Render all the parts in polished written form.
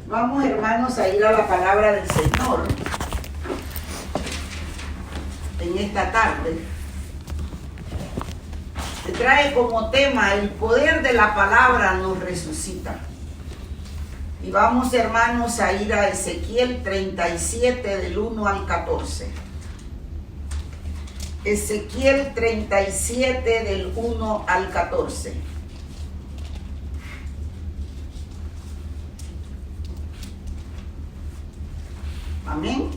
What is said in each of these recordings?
Vamos, hermanos, a ir a la palabra del Señor en esta tarde. Se trae como tema: el poder de la palabra nos resucita. Y vamos, hermanos, a ir a Ezequiel 37 del 1 al 14. Ezequiel 37 del 1 al 14. Amén.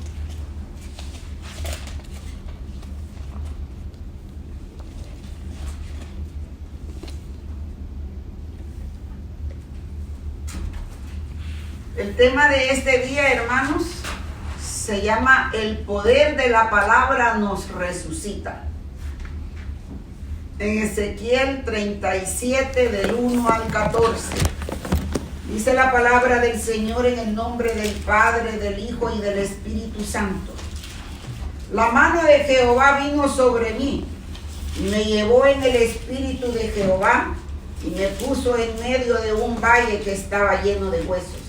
El tema de este día, hermanos, se llama: el poder de la palabra nos resucita. En Ezequiel 37 del 1 al 14. Dice la palabra del Señor en el nombre del Padre, del Hijo y del Espíritu Santo. La mano de Jehová vino sobre mí, y me llevó en el espíritu de Jehová, y me puso en medio de un valle que estaba lleno de huesos.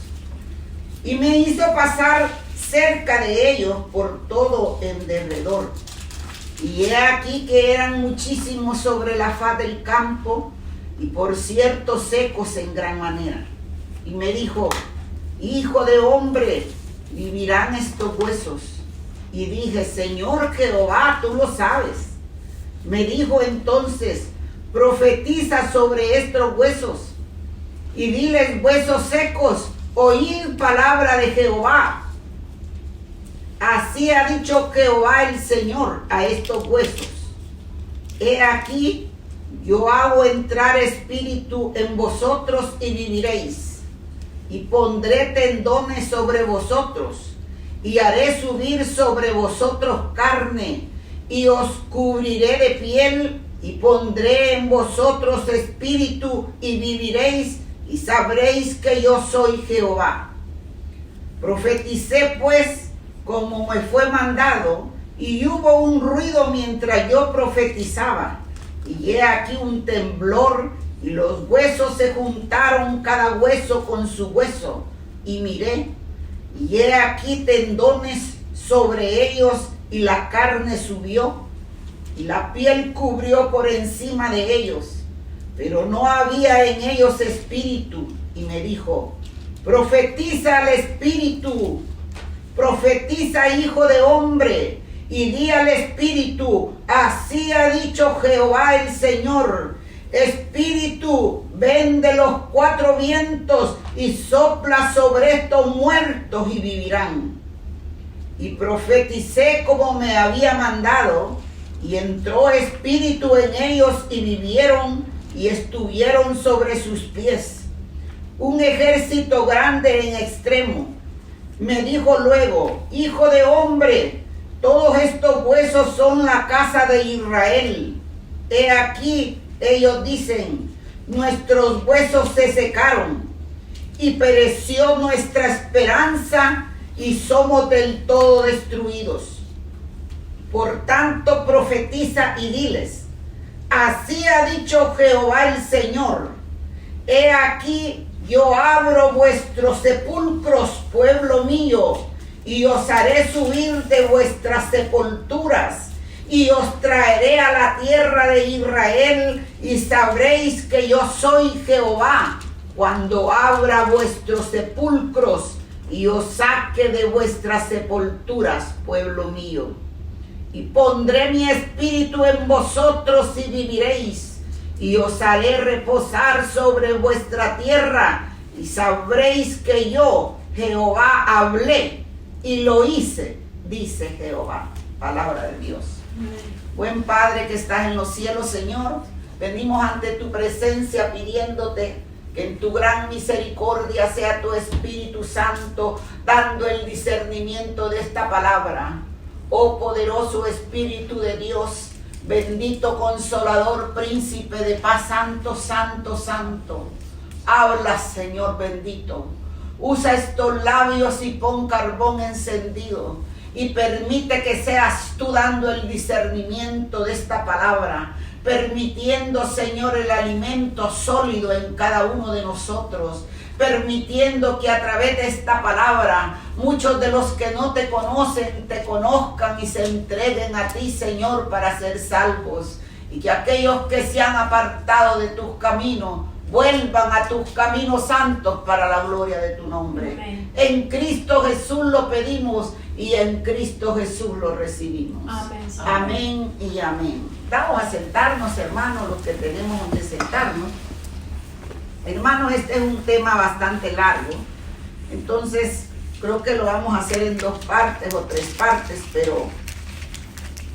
Y me hizo pasar cerca de ellos por todo en derredor. Y he aquí que eran muchísimos sobre la faz del campo, y por cierto secos en gran manera. Y me dijo: hijo de hombre, ¿vivirán estos huesos? Y dije: Señor Jehová, tú lo sabes. Me dijo entonces: profetiza sobre estos huesos, y diles: huesos secos, oíd palabra de Jehová. Así ha dicho Jehová el Señor a estos huesos: he aquí, yo hago entrar espíritu en vosotros y viviréis. Y pondré tendones sobre vosotros, y haré subir sobre vosotros carne, y os cubriré de piel, y pondré en vosotros espíritu, y viviréis, y sabréis que yo soy Jehová. Profeticé pues como me fue mandado, y hubo un ruido mientras yo profetizaba, y he aquí un temblor, y los huesos se juntaron cada hueso con su hueso, y miré, y he aquí tendones sobre ellos, y la carne subió, y la piel cubrió por encima de ellos, pero no había en ellos espíritu. Y me dijo: profetiza al espíritu, profetiza, hijo de hombre, y di al espíritu: así ha dicho Jehová el Señor, espíritu, ven de los cuatro vientos y sopla sobre estos muertos y vivirán. Y profeticé como me había mandado, y entró espíritu en ellos y vivieron, y estuvieron sobre sus pies un ejército grande en extremo. Me dijo luego: hijo de hombre, todos estos huesos son la casa de Israel. He aquí, ellos dicen: nuestros huesos se secaron, y pereció nuestra esperanza, y somos del todo destruidos. Por tanto, profetiza y diles: así ha dicho Jehová el Señor, he aquí, yo abro vuestros sepulcros, pueblo mío, y os haré subir de vuestras sepulturas, y os traeré a la tierra de Israel, y sabréis que yo soy Jehová, cuando abra vuestros sepulcros, y os saque de vuestras sepulturas, pueblo mío. Y pondré mi espíritu en vosotros y viviréis, y os haré reposar sobre vuestra tierra, y sabréis que yo, Jehová, hablé, y lo hice, dice Jehová. Palabra de Dios. Buen Padre que estás en los cielos, Señor, venimos ante tu presencia pidiéndote que en tu gran misericordia sea tu Espíritu Santo dando el discernimiento de esta palabra. Oh poderoso Espíritu de Dios, bendito Consolador, Príncipe de paz, Santo, Santo, Santo. Habla, Señor bendito. Usa estos labios y pon carbón encendido, y permite que seas tú dando el discernimiento de esta palabra, permitiendo, Señor, el alimento sólido en cada uno de nosotros, permitiendo que a través de esta palabra muchos de los que no te conocen te conozcan y se entreguen a ti, Señor, para ser salvos. Y que aquellos que se han apartado de tus caminos vuelvan a tus caminos santos para la gloria de tu nombre. Amén. En Cristo Jesús lo pedimos y en Cristo Jesús lo recibimos. Amén. Amén y amén. Vamos a sentarnos, hermanos, los que tenemos donde sentarnos. Hermanos, este es un tema bastante largo, entonces creo que lo vamos a hacer en 2 partes o 3 partes, pero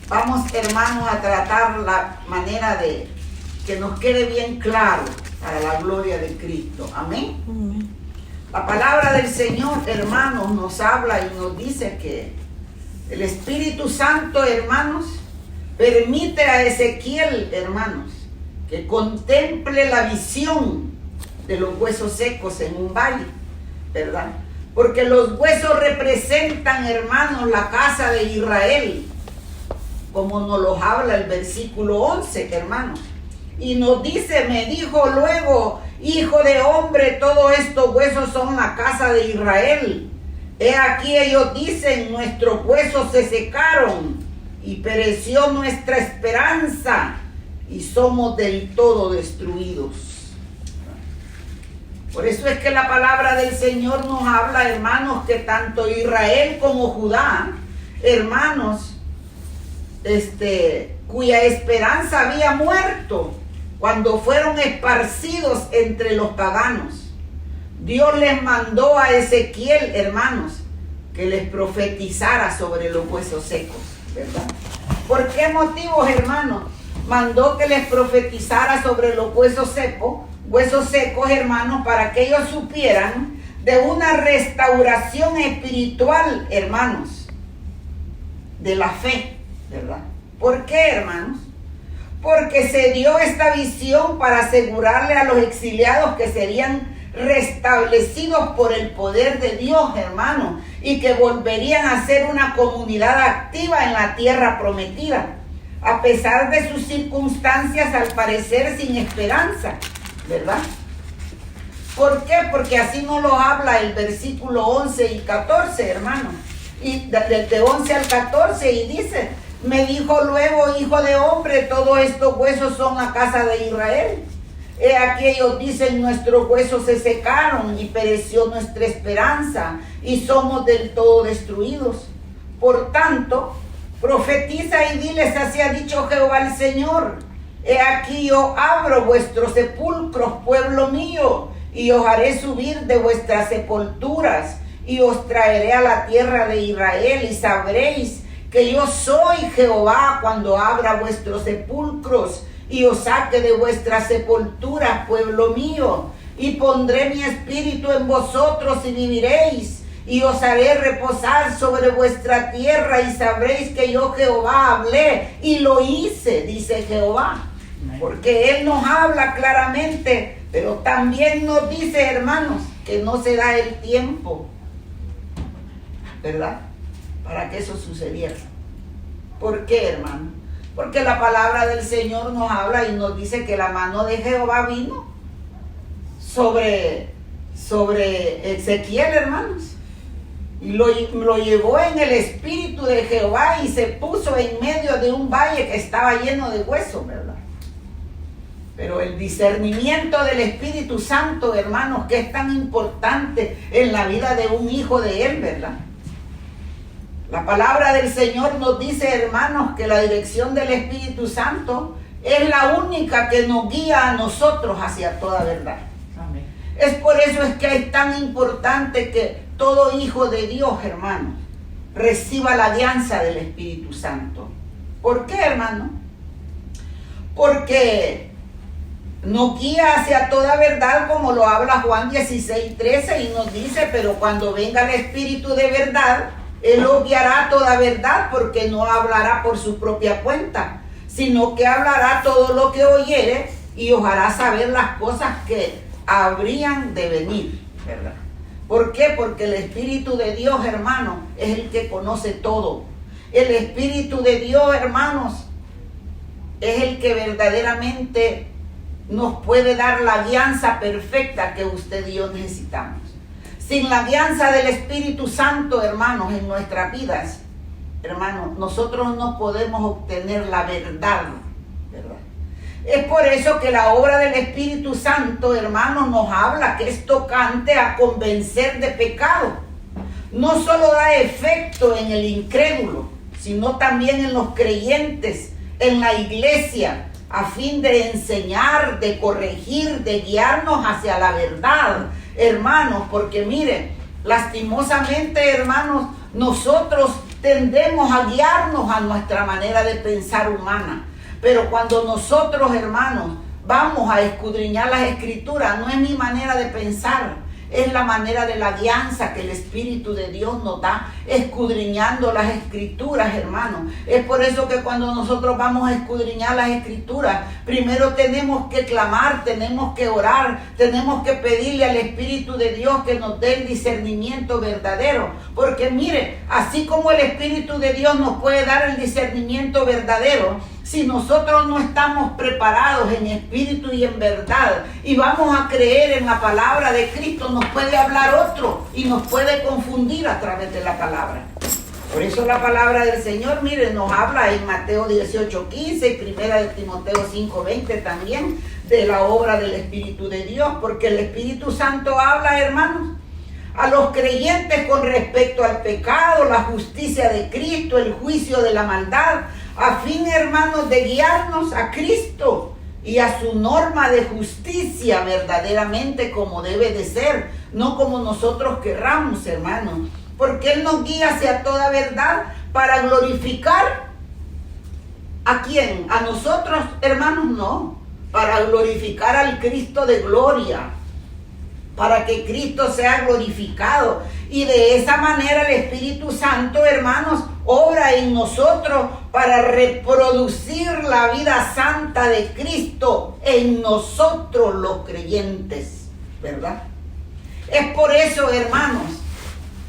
vamos, hermanos, a tratar la manera de que nos quede bien claro para la gloria de Cristo. Amén. Amén. La palabra del Señor, hermanos, nos habla y nos dice que el Espíritu Santo, hermanos, permite a Ezequiel, hermanos, que contemple la visión de los huesos secos en un valle, ¿verdad? Porque los huesos representan, hermanos, la casa de Israel, como nos los habla el versículo 11, hermanos. Y nos dice, me dijo luego, hijo de hombre, todos estos huesos son la casa de Israel. He aquí ellos dicen, nuestros huesos se secaron y pereció nuestra esperanza y somos del todo destruidos. Por eso es que la palabra del Señor nos habla, hermanos, que tanto Israel como Judá, hermanos, cuya esperanza había muerto cuando fueron esparcidos entre los paganos, Dios les mandó a Ezequiel, hermanos, que les profetizara sobre los huesos secos, ¿verdad? ¿Por qué motivos, hermanos? Mandó que les profetizara sobre los huesos secos, hermanos, para que ellos supieran de una restauración espiritual, hermanos, de la fe, ¿verdad? ¿Por qué, hermanos? Porque se dio esta visión para asegurarle a los exiliados que serían restablecidos por el poder de Dios, hermanos, y que volverían a ser una comunidad activa en la tierra prometida, a pesar de sus circunstancias al parecer sin esperanza, ¿verdad? ¿Por qué? Porque así nos lo habla el versículo 11 y 14, hermanos, y de 11 al 14, y dice, me dijo luego, hijo de hombre, todos estos huesos son la casa de Israel. He aquí ellos dicen, nuestros huesos se secaron y pereció nuestra esperanza y somos del todo destruidos. Por tanto, profetiza y diles, así ha dicho Jehová el Señor. He aquí yo abro vuestros sepulcros, pueblo mío, y os haré subir de vuestras sepulturas y os traeré a la tierra de Israel y sabréis que yo soy Jehová cuando abra vuestros sepulcros y os saque de vuestras sepulturas, pueblo mío, y pondré mi espíritu en vosotros y viviréis, y os haré reposar sobre vuestra tierra, y sabréis que yo Jehová hablé y lo hice, dice Jehová. Porque Él nos habla claramente, pero también nos dice, hermanos, que no se da el tiempo, ¿verdad?, para que eso sucediera. ¿Por qué, hermano? Porque la palabra del Señor nos habla y nos dice que la mano de Jehová vino sobre Ezequiel, hermanos, y lo llevó en el espíritu de Jehová y se puso en medio de un valle que estaba lleno de huesos, ¿verdad? Pero el discernimiento del Espíritu Santo, hermanos, que es tan importante en la vida de un hijo de Él, ¿verdad? La palabra del Señor nos dice, hermanos, que la dirección del Espíritu Santo es la única que nos guía a nosotros hacia toda verdad. Amén. Es por eso es que es tan importante que todo hijo de Dios, hermanos, reciba la guianza del Espíritu Santo. ¿Por qué, hermano? Porque nos guía hacia toda verdad, como lo habla Juan 16:13, y nos dice, pero cuando venga el Espíritu de verdad, Él os guiará toda verdad, porque no hablará por su propia cuenta, sino que hablará todo lo que oyere y os hará saber las cosas que habrían de venir, ¿verdad? ¿Por qué? Porque el Espíritu de Dios, hermanos, es el que conoce todo. El Espíritu de Dios, hermanos, es el que verdaderamente nos puede dar la guianza perfecta que usted y yo necesitamos. Sin la guianza del Espíritu Santo, hermanos, en nuestras vidas, hermanos, nosotros no podemos obtener la verdad, ¿verdad? Es por eso que la obra del Espíritu Santo, hermanos, nos habla que es tocante a convencer de pecado. No solo da efecto en el incrédulo, sino también en los creyentes, en la iglesia, a fin de enseñar, de corregir, de guiarnos hacia la verdad, hermanos, porque miren, lastimosamente, hermanos, nosotros tendemos a guiarnos a nuestra manera de pensar humana, pero cuando nosotros, hermanos, vamos a escudriñar las Escrituras, no es mi manera de pensar, es la manera de la guianza que el Espíritu de Dios nos da, escudriñando las Escrituras, hermanos. Es por eso que cuando nosotros vamos a escudriñar las Escrituras, primero tenemos que clamar, tenemos que orar, tenemos que pedirle al Espíritu de Dios que nos dé el discernimiento verdadero. Porque mire, así como el Espíritu de Dios nos puede dar el discernimiento verdadero, si nosotros no estamos preparados en espíritu y en verdad y vamos a creer en la palabra de Cristo, nos puede hablar otro y nos puede confundir a través de la palabra. Por eso la palabra del Señor, miren, nos habla en Mateo 18:15 y primera de Timoteo 5:20 también de la obra del Espíritu de Dios, porque el Espíritu Santo habla, hermanos, a los creyentes con respecto al pecado, la justicia de Cristo, el juicio de la maldad, a fin, hermanos, de guiarnos a Cristo y a su norma de justicia verdaderamente como debe de ser, no como nosotros querramos, hermanos, porque Él nos guía hacia toda verdad para glorificar ¿a quién? A nosotros, hermanos, no, para glorificar al Cristo de gloria, para que Cristo sea glorificado. Y de esa manera el Espíritu Santo, hermanos, obra en nosotros para reproducir la vida santa de Cristo en nosotros los creyentes, ¿verdad? Es por eso, hermanos,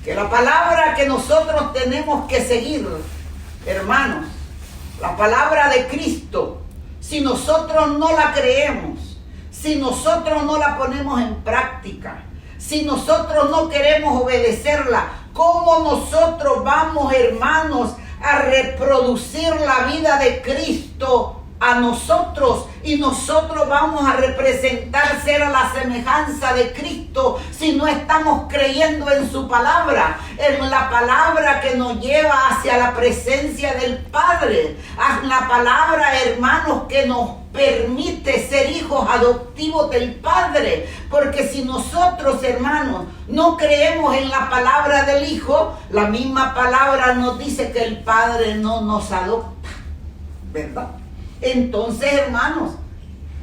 que la palabra que nosotros tenemos que seguir, hermanos, la palabra de Cristo, si nosotros no la creemos, si nosotros no la ponemos en práctica, si nosotros no queremos obedecerla, ¿cómo nosotros vamos, hermanos, a reproducir la vida de Cristo a nosotros? Y nosotros vamos a representar, ser a la semejanza de Cristo, si no estamos creyendo en su palabra, en la palabra que nos lleva hacia la presencia del Padre, a la palabra, hermanos, que nos permite ser hijos adoptivos del Padre. Porque si nosotros, hermanos, no creemos en la palabra del Hijo, la misma palabra nos dice que el Padre no nos adopta, ¿verdad? Entonces, hermanos,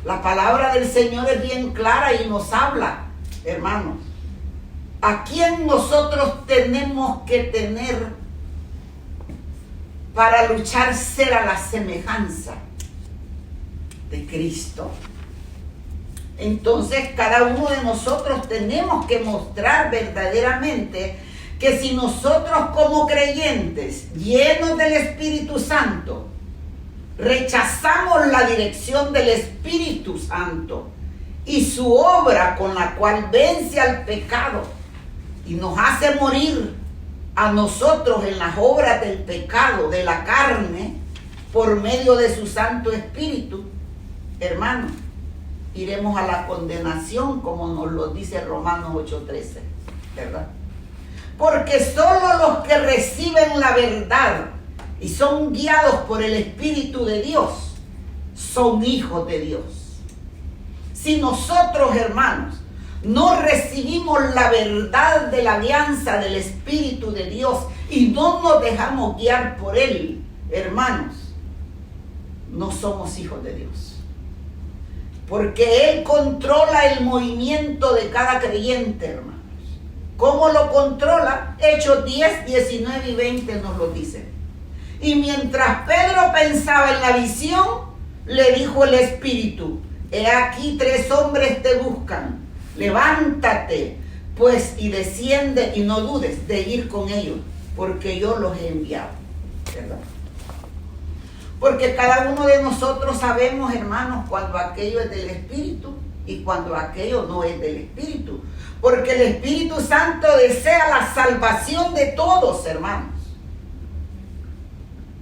la palabra del Señor es bien clara y nos habla, hermanos, a quién nosotros tenemos que tener para luchar ser a la semejanza de Cristo. Entonces, cada uno de nosotros tenemos que mostrar verdaderamente que si nosotros como creyentes, llenos del Espíritu Santo, rechazamos la dirección del Espíritu Santo y su obra con la cual vence al pecado y nos hace morir a nosotros en las obras del pecado, de la carne, por medio de su Santo Espíritu, hermanos, iremos a la condenación, como nos lo dice Romanos 8:13, ¿verdad? Porque solo los que reciben la verdad y son guiados por el Espíritu de Dios son hijos de Dios. Si nosotros, hermanos, no recibimos la verdad de la alianza del Espíritu de Dios y no nos dejamos guiar por Él, hermanos, no somos hijos de Dios. Porque Él controla el movimiento de cada creyente, hermanos. ¿Cómo lo controla? Hechos 10, 19 y 20 nos lo dicen. Y mientras Pedro pensaba en la visión, le dijo el Espíritu: he aquí 3 hombres te buscan, levántate pues y desciende y no dudes de ir con ellos, porque yo los he enviado, ¿verdad? Porque cada uno de nosotros sabemos, hermanos, cuando aquello es del Espíritu y cuando aquello no es del Espíritu. Porque el Espíritu Santo desea la salvación de todos, hermanos.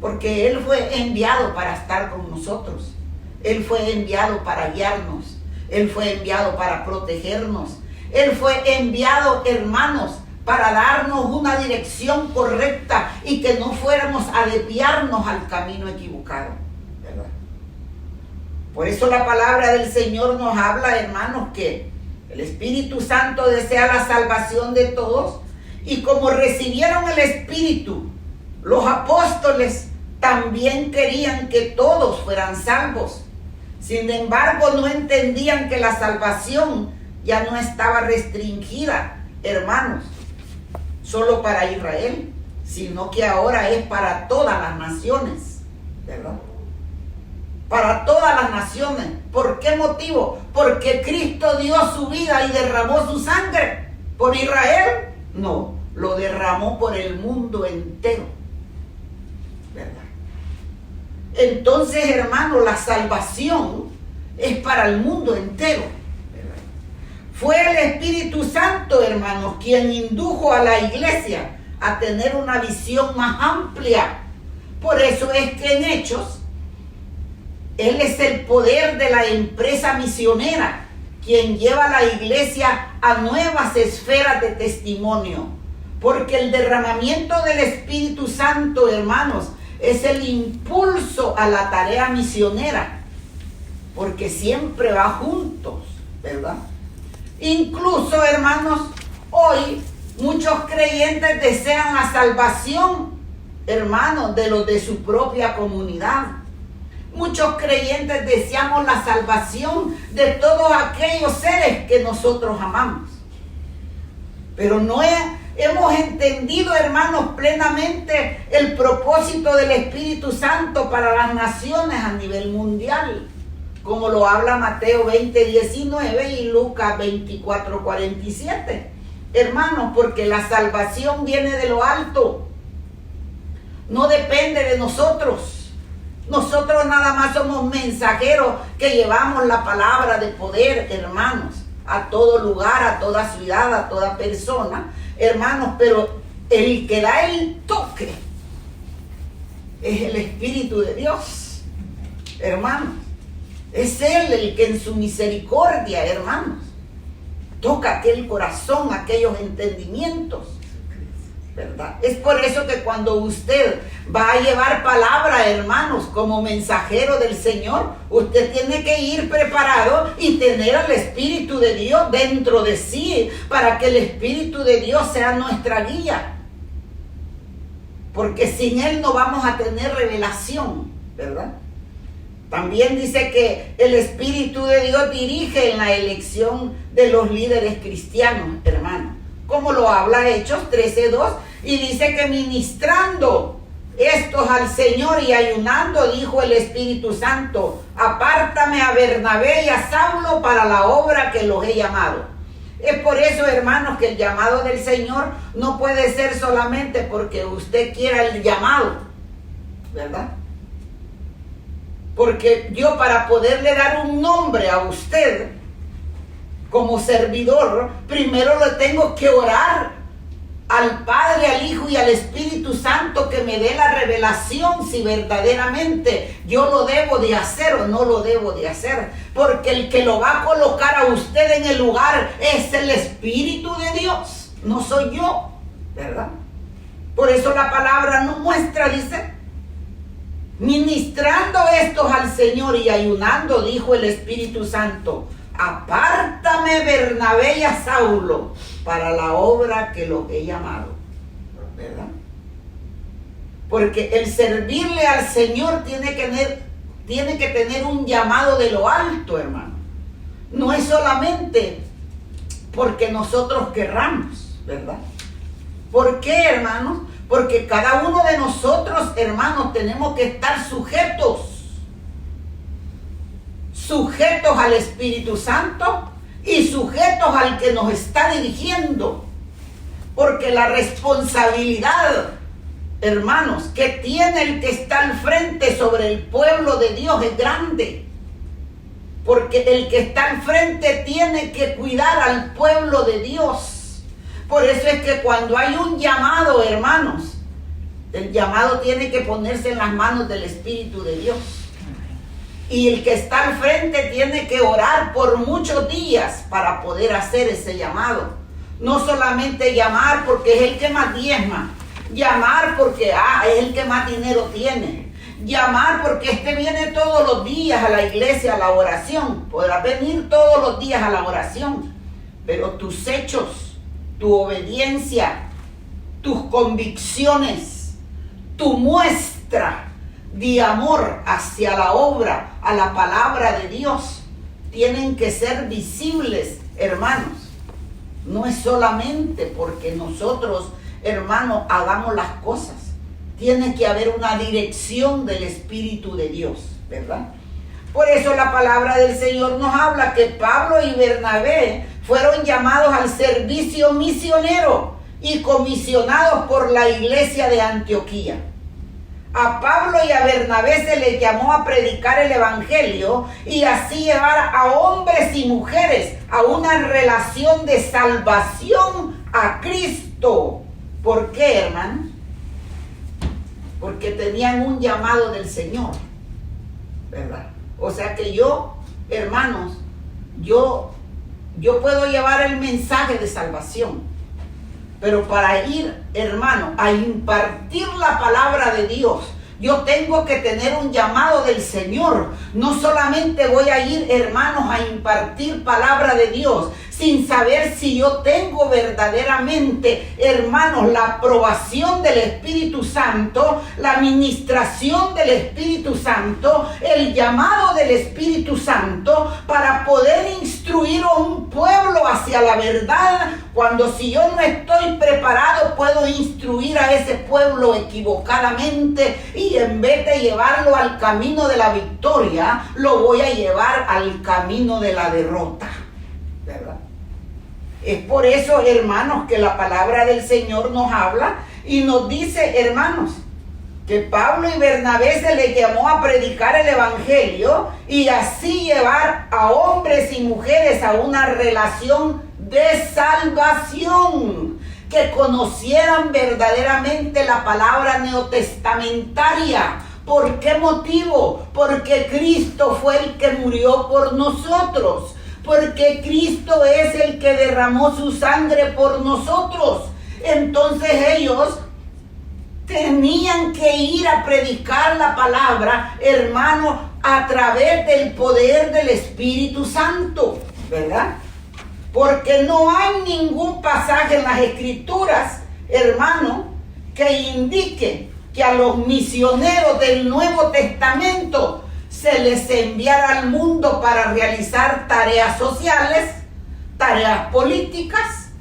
Porque Él fue enviado para estar con nosotros. Él fue enviado para guiarnos. Él fue enviado para protegernos. Él fue enviado, hermanos, para darnos una dirección correcta y que no fuéramos a desviarnos al camino equivocado, ¿verdad? Por eso la palabra del Señor nos habla, hermanos, que el Espíritu Santo desea la salvación de todos, y como recibieron el Espíritu, los apóstoles también querían que todos fueran salvos. Sin embargo, no entendían que la salvación ya no estaba restringida, hermanos, solo para Israel, sino que ahora es para todas las naciones, ¿verdad? Para todas las naciones. ¿Por qué motivo? Porque Cristo dio su vida y derramó su sangre por Israel. No, lo derramó por el mundo entero, ¿verdad? Entonces, hermano, la salvación es para el mundo entero, ¿verdad? Fue el Espíritu Santo, hermanos, quien indujo a la iglesia a tener una visión más amplia. Por eso es que en Hechos, Él es el poder de la empresa misionera, quien lleva a la iglesia a nuevas esferas de testimonio. Porque el derramamiento del Espíritu Santo, hermanos, es el impulso a la tarea misionera, porque siempre va juntos, ¿verdad? Incluso, hermanos, hoy muchos creyentes desean la salvación, hermanos, de los de su propia comunidad. Muchos creyentes deseamos la salvación de todos aquellos seres que nosotros amamos. Pero no hemos entendido, hermanos, plenamente el propósito del Espíritu Santo para las naciones a nivel mundial, como lo habla Mateo 20:19 y Lucas 24:47. Hermanos, porque la salvación viene de lo alto, no depende de nosotros. Nosotros nada más somos mensajeros que llevamos la palabra de poder, hermanos, a todo lugar, a toda ciudad, a toda persona, hermanos, pero el que da el toque es el Espíritu de Dios, hermanos. Es Él el que en su misericordia, hermanos, toca aquel corazón, aquellos entendimientos, ¿verdad? Es por eso que cuando usted va a llevar palabra, hermanos, como mensajero del Señor, usted tiene que ir preparado y tener al Espíritu de Dios dentro de sí, para que el Espíritu de Dios sea nuestra guía. Porque sin Él no vamos a tener revelación, ¿verdad? También dice que el Espíritu de Dios dirige en la elección de los líderes cristianos, hermanos, como lo habla Hechos 13:2, y dice que ministrando estos al Señor y ayunando, dijo el Espíritu Santo: apártame a Bernabé y a Saulo para la obra que los he llamado. Es por eso, hermanos, que el llamado del Señor no puede ser solamente porque usted quiera el llamado, ¿verdad? Porque yo, para poderle dar un nombre a usted como servidor, primero le tengo que orar al Padre, al Hijo y al Espíritu Santo que me dé la revelación si verdaderamente yo lo debo de hacer o no lo debo de hacer. Porque el que lo va a colocar a usted en el lugar es el Espíritu de Dios, no soy yo, ¿verdad? Por eso la palabra nos muestra, dice: ministrando estos al Señor y ayunando, dijo el Espíritu Santo: apártame Bernabé y a Saulo para la obra que los he llamado, ¿verdad? Porque el servirle al Señor tiene que tener un llamado de lo alto, hermano. No es solamente porque nosotros querramos, ¿verdad? ¿Por qué, hermanos? Porque cada uno de nosotros, hermanos, tenemos que estar sujetos al Espíritu Santo y sujetos al que nos está dirigiendo. Porque la responsabilidad, hermanos, que tiene el que está al frente sobre el pueblo de Dios es grande. Porque el que está al frente tiene que cuidar al pueblo de Dios. Por eso es que cuando hay un llamado, hermanos, el llamado tiene que ponerse en las manos del Espíritu de Dios. Y el que está al frente tiene que orar por muchos días para poder hacer ese llamado. No solamente llamar porque es el que más diezma, llamar porque es el que más dinero tiene, llamar porque viene todos los días a la iglesia, a la oración. Podrá venir todos los días a la oración, pero tus hechos, tu obediencia, tus convicciones, tu muestra de amor hacia la obra, a la palabra de Dios, tienen que ser visibles, hermanos. No es solamente porque nosotros, hermanos, hagamos las cosas. Tiene que haber una dirección del Espíritu de Dios, ¿verdad? Por eso la palabra del Señor nos habla que Pablo y Bernabé fueron llamados al servicio misionero y comisionados por la iglesia de Antioquía. A Pablo y a Bernabé se les llamó a predicar el evangelio y así llevar a hombres y mujeres a una relación de salvación a Cristo. ¿Por qué, hermanos? Porque tenían un llamado del Señor, ¿verdad? O sea que yo, hermanos, yo puedo llevar el mensaje de salvación. Pero para ir, hermano, a impartir la palabra de Dios, yo tengo que tener un llamado del Señor. No solamente voy a ir, hermanos, a impartir palabra de Dios, sin saber si yo tengo verdaderamente, hermanos, la aprobación del Espíritu Santo, la administración del Espíritu Santo, el llamado del Espíritu Santo, para poder instruir a un pueblo hacia la verdad. Cuando si yo no estoy preparado, puedo instruir a ese pueblo equivocadamente y en vez de llevarlo al camino de la victoria, lo voy a llevar al camino de la derrota, ¿verdad? Es por eso, hermanos, que la palabra del Señor nos habla y nos dice, hermanos, que Pablo y Bernabé se les llamó a predicar el evangelio y así llevar a hombres y mujeres a una relación de salvación, que conocieran verdaderamente la palabra neotestamentaria. ¿Por qué motivo? Porque Cristo fue el que murió por nosotros, porque Cristo es el que derramó su sangre por nosotros. Entonces ellos tenían que ir a predicar la palabra, hermano, a través del poder del Espíritu Santo, ¿verdad? Porque no hay ningún pasaje en las Escrituras, hermano, que indique que a los misioneros del Nuevo Testamento se les enviara al mundo para realizar tareas sociales, tareas políticas,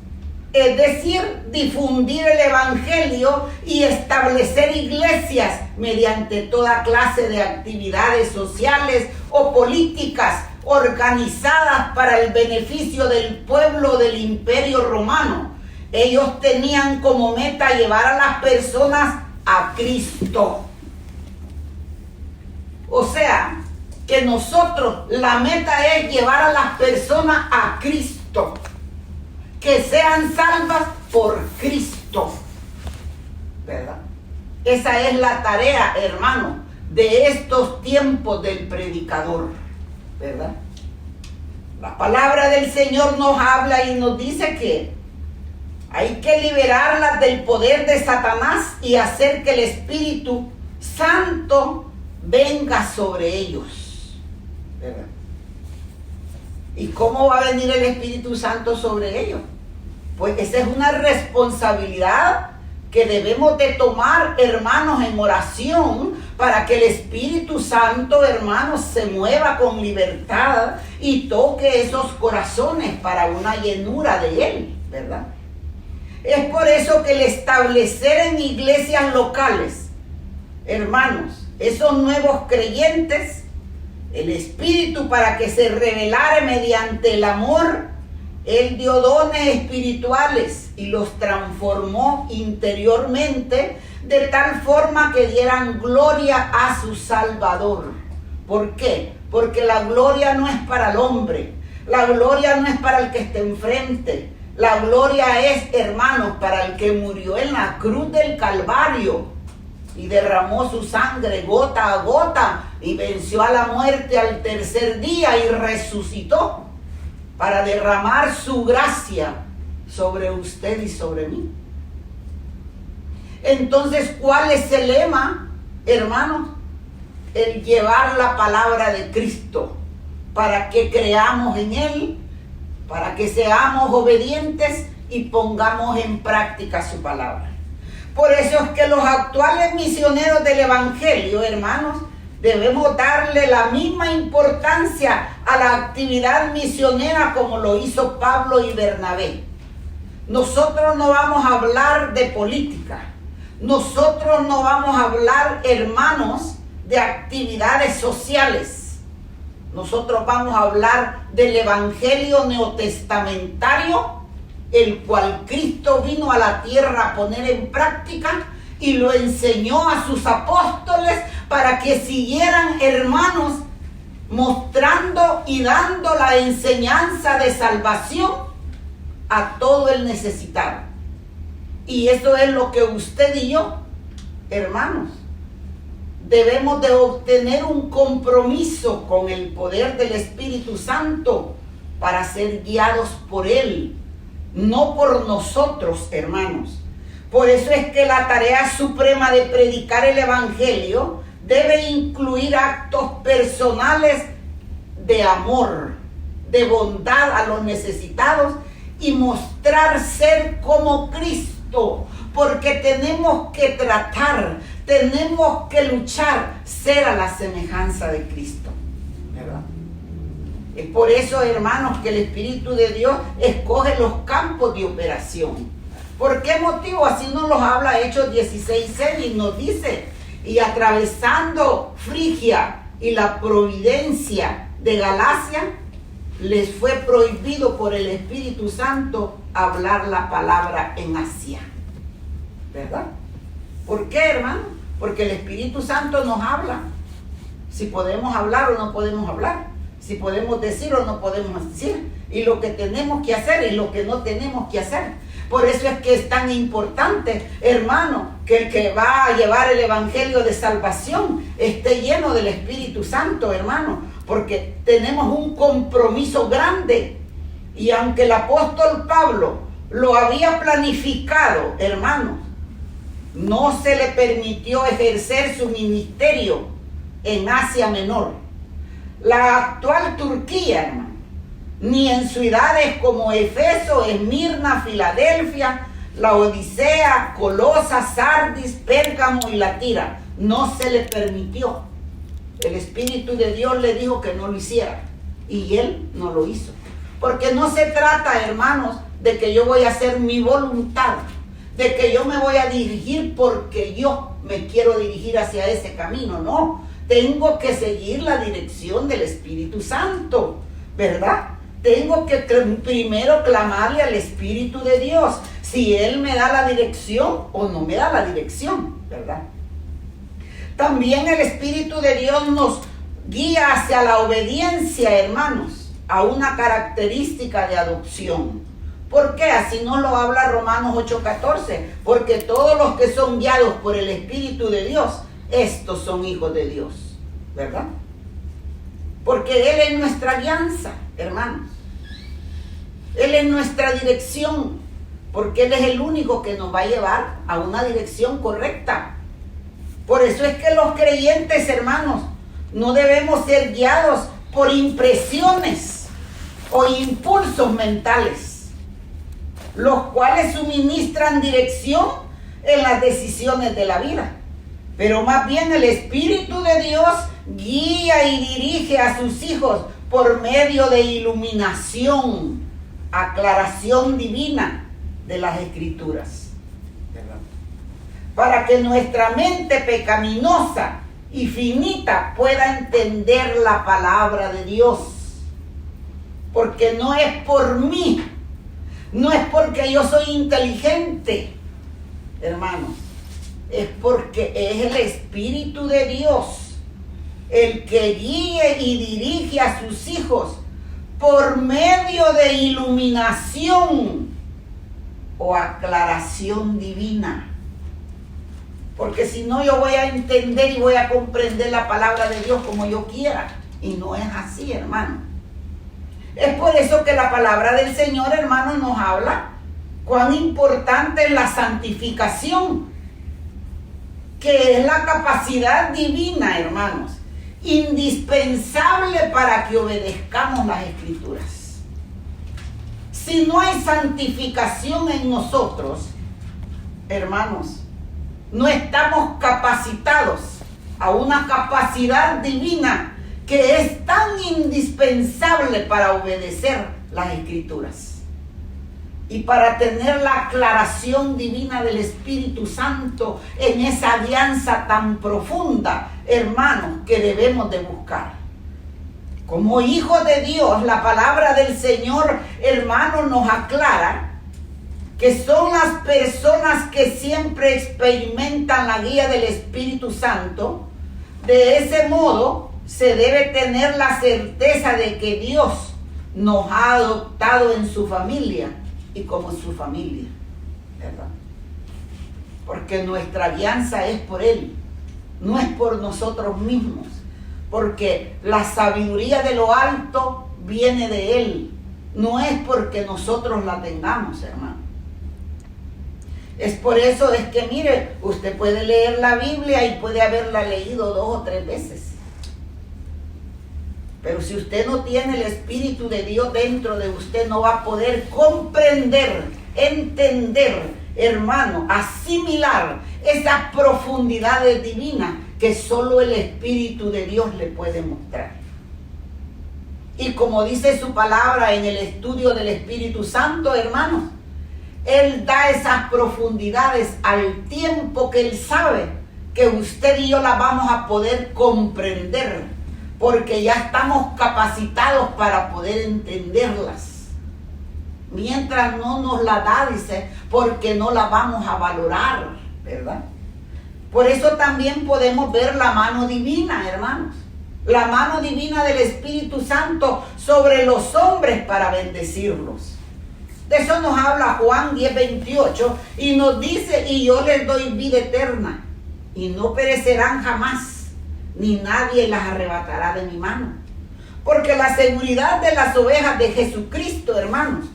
es decir, difundir el evangelio y establecer iglesias mediante toda clase de actividades sociales o políticas organizadas para el beneficio del pueblo del Imperio Romano. Ellos tenían como meta llevar a las personas a Cristo. O sea, que nosotros, la meta es llevar a las personas a Cristo, que sean salvas por Cristo, ¿verdad? Esa es la tarea, hermano, de estos tiempos del predicador, ¿verdad? La palabra del Señor nos habla y nos dice que hay que liberarlas del poder de Satanás y hacer que el Espíritu Santo venga sobre ellos, ¿verdad? ¿Y cómo va a venir el Espíritu Santo sobre ellos? Pues esa es una responsabilidad que debemos de tomar, hermanos, en oración, para que el Espíritu Santo, hermanos, se mueva con libertad y toque esos corazones para una llenura de Él, ¿verdad? Es por eso que el establecer en iglesias locales, hermanos, esos nuevos creyentes, el Espíritu para que se revelara mediante el amor Él dio dones espirituales y los transformó interiormente de tal forma que dieran gloria a su Salvador. ¿Por qué? Porque la gloria no es para el hombre, la gloria no es para el que está enfrente, la gloria es, hermanos, para el que murió en la cruz del Calvario y derramó su sangre gota a gota y venció a la muerte al tercer día y resucitó para derramar su gracia sobre usted y sobre mí. Entonces, ¿cuál es el lema, hermanos? El llevar la palabra de Cristo para que creamos en Él, para que seamos obedientes y pongamos en práctica su palabra. Por eso es que los actuales misioneros del Evangelio, hermanos, debemos darle la misma importancia a la actividad misionera como lo hizo Pablo y Bernabé. Nosotros no vamos a hablar de política. Nosotros no vamos a hablar, hermanos, de actividades sociales. Nosotros vamos a hablar del Evangelio neotestamentario, el cual Cristo vino a la tierra a poner en práctica y lo enseñó a sus apóstoles para que siguieran, hermanos, mostrando y dando la enseñanza de salvación a todo el necesitado. Y eso es lo que usted y yo, hermanos, debemos de obtener un compromiso con el poder del Espíritu Santo para ser guiados por Él, no por nosotros, hermanos. Por eso es que la tarea suprema de predicar el Evangelio debe incluir actos personales de amor, de bondad a los necesitados y mostrar ser como Cristo, porque tenemos que tratar, tenemos que luchar, ser a la semejanza de Cristo, ¿verdad? Es por eso, hermanos, que el Espíritu de Dios escoge los campos de operación. ¿Por qué motivo? Así nos los habla Hechos 16:6 y nos dice: y atravesando Frigia y la Providencia de Galacia, les fue prohibido por el Espíritu Santo hablar la palabra en Asia. ¿Verdad? ¿Por qué, hermano? Porque el Espíritu Santo nos habla. Si podemos hablar o no podemos hablar. Si podemos decir o no podemos decir. Y lo que tenemos que hacer y lo que no tenemos que hacer. Por eso es que es tan importante, hermano, que el que va a llevar el Evangelio de salvación esté lleno del Espíritu Santo, hermano. Porque tenemos un compromiso grande. Y aunque el apóstol Pablo lo había planificado, hermanos, no se le permitió ejercer su ministerio en Asia Menor. La actual Turquía, hermano, ni en ciudades como Efeso, Esmirna, Filadelfia, la Odisea, Colosa, Sardis, Pérgamo y la Tira, no se le permitió. El Espíritu de Dios le dijo que no lo hiciera y él no lo hizo. Porque no se trata, hermanos, de que yo voy a hacer mi voluntad, de que yo me voy a dirigir porque yo me quiero dirigir hacia ese camino. No, tengo que seguir la dirección del Espíritu Santo, ¿verdad? Tengo que primero clamarle al Espíritu de Dios si Él me da la dirección o no me da la dirección, ¿verdad? También el Espíritu de Dios nos guía hacia la obediencia, hermanos, a una característica de adopción. ¿Por qué? Así nos lo habla Romanos 8:14. Porque todos los que son guiados por el Espíritu de Dios, estos son hijos de Dios, ¿verdad? Porque Él es nuestra guianza, hermanos. Él es nuestra dirección, porque Él es el único que nos va a llevar a una dirección correcta. Por eso es que los creyentes, hermanos, no debemos ser guiados por impresiones o impulsos mentales, los cuales suministran dirección en las decisiones de la vida. Pero más bien el Espíritu de Dios guía y dirige a sus hijos por medio de iluminación, aclaración divina de las Escrituras, ¿verdad? Para que nuestra mente pecaminosa y finita pueda entender la palabra de Dios. Porque no es por mí, No es porque yo soy inteligente, hermanos. Es porque es el Espíritu de Dios el que guíe y dirige a sus hijos por medio de iluminación o aclaración divina. Porque si no, yo voy a entender y voy a comprender la palabra de Dios como yo quiera. Y no es así, hermano. Es por eso que la palabra del Señor, hermano, nos habla cuán importante es la santificación, que es la capacidad divina, hermanos, indispensable para que obedezcamos las Escrituras. Si no hay santificación en nosotros, hermanos, no estamos capacitados a una capacidad divina que es tan indispensable para obedecer las Escrituras y para tener la aclaración divina del Espíritu Santo en esa alianza tan profunda, hermanos, que debemos de buscar. Como hijos de Dios, la palabra del Señor, hermanos, nos aclara que son las personas que siempre experimentan la guía del Espíritu Santo. De ese modo, se debe tener la certeza de que Dios nos ha adoptado en su familia y como su familia, ¿verdad? Porque nuestra alianza es por Él, no es por nosotros mismos, porque la sabiduría de lo alto viene de Él, no es porque nosotros la tengamos, hermano. Es por eso es que, mire, usted puede leer la Biblia y puede haberla leído 2 o 3 veces. Pero si usted no tiene el Espíritu de Dios dentro de usted, no va a poder comprender, entender, hermano, asimilar esas profundidades divinas que solo el Espíritu de Dios le puede mostrar. Y como dice su palabra en el estudio del Espíritu Santo, hermanos, Él da esas profundidades al tiempo que Él sabe que usted y yo las vamos a poder comprender, porque ya estamos capacitados para poder entenderlas. Mientras no nos la da, dice, porque no la vamos a valorar, ¿verdad? Por eso también podemos ver la mano divina, hermanos. La mano divina del Espíritu Santo sobre los hombres para bendecirlos. De eso nos habla Juan 10:28 y nos dice, y yo les doy vida eterna y no perecerán jamás, ni nadie las arrebatará de mi mano. Porque la seguridad de las ovejas de Jesucristo, hermanos,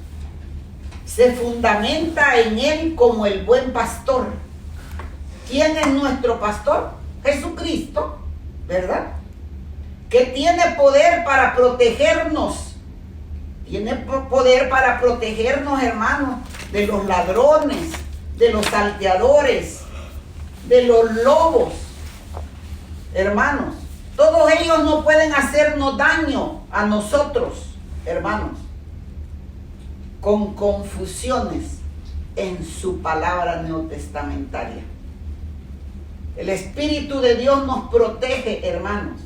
se fundamenta en Él como el buen pastor. ¿Quién es nuestro pastor? Jesucristo, ¿verdad? Que tiene poder para protegernos. Tiene poder para protegernos, hermanos, de los ladrones, de los salteadores, de los lobos. Hermanos, todos ellos no pueden hacernos daño a nosotros, hermanos, con confusiones en su palabra neotestamentaria. El Espíritu de Dios nos protege, hermanos,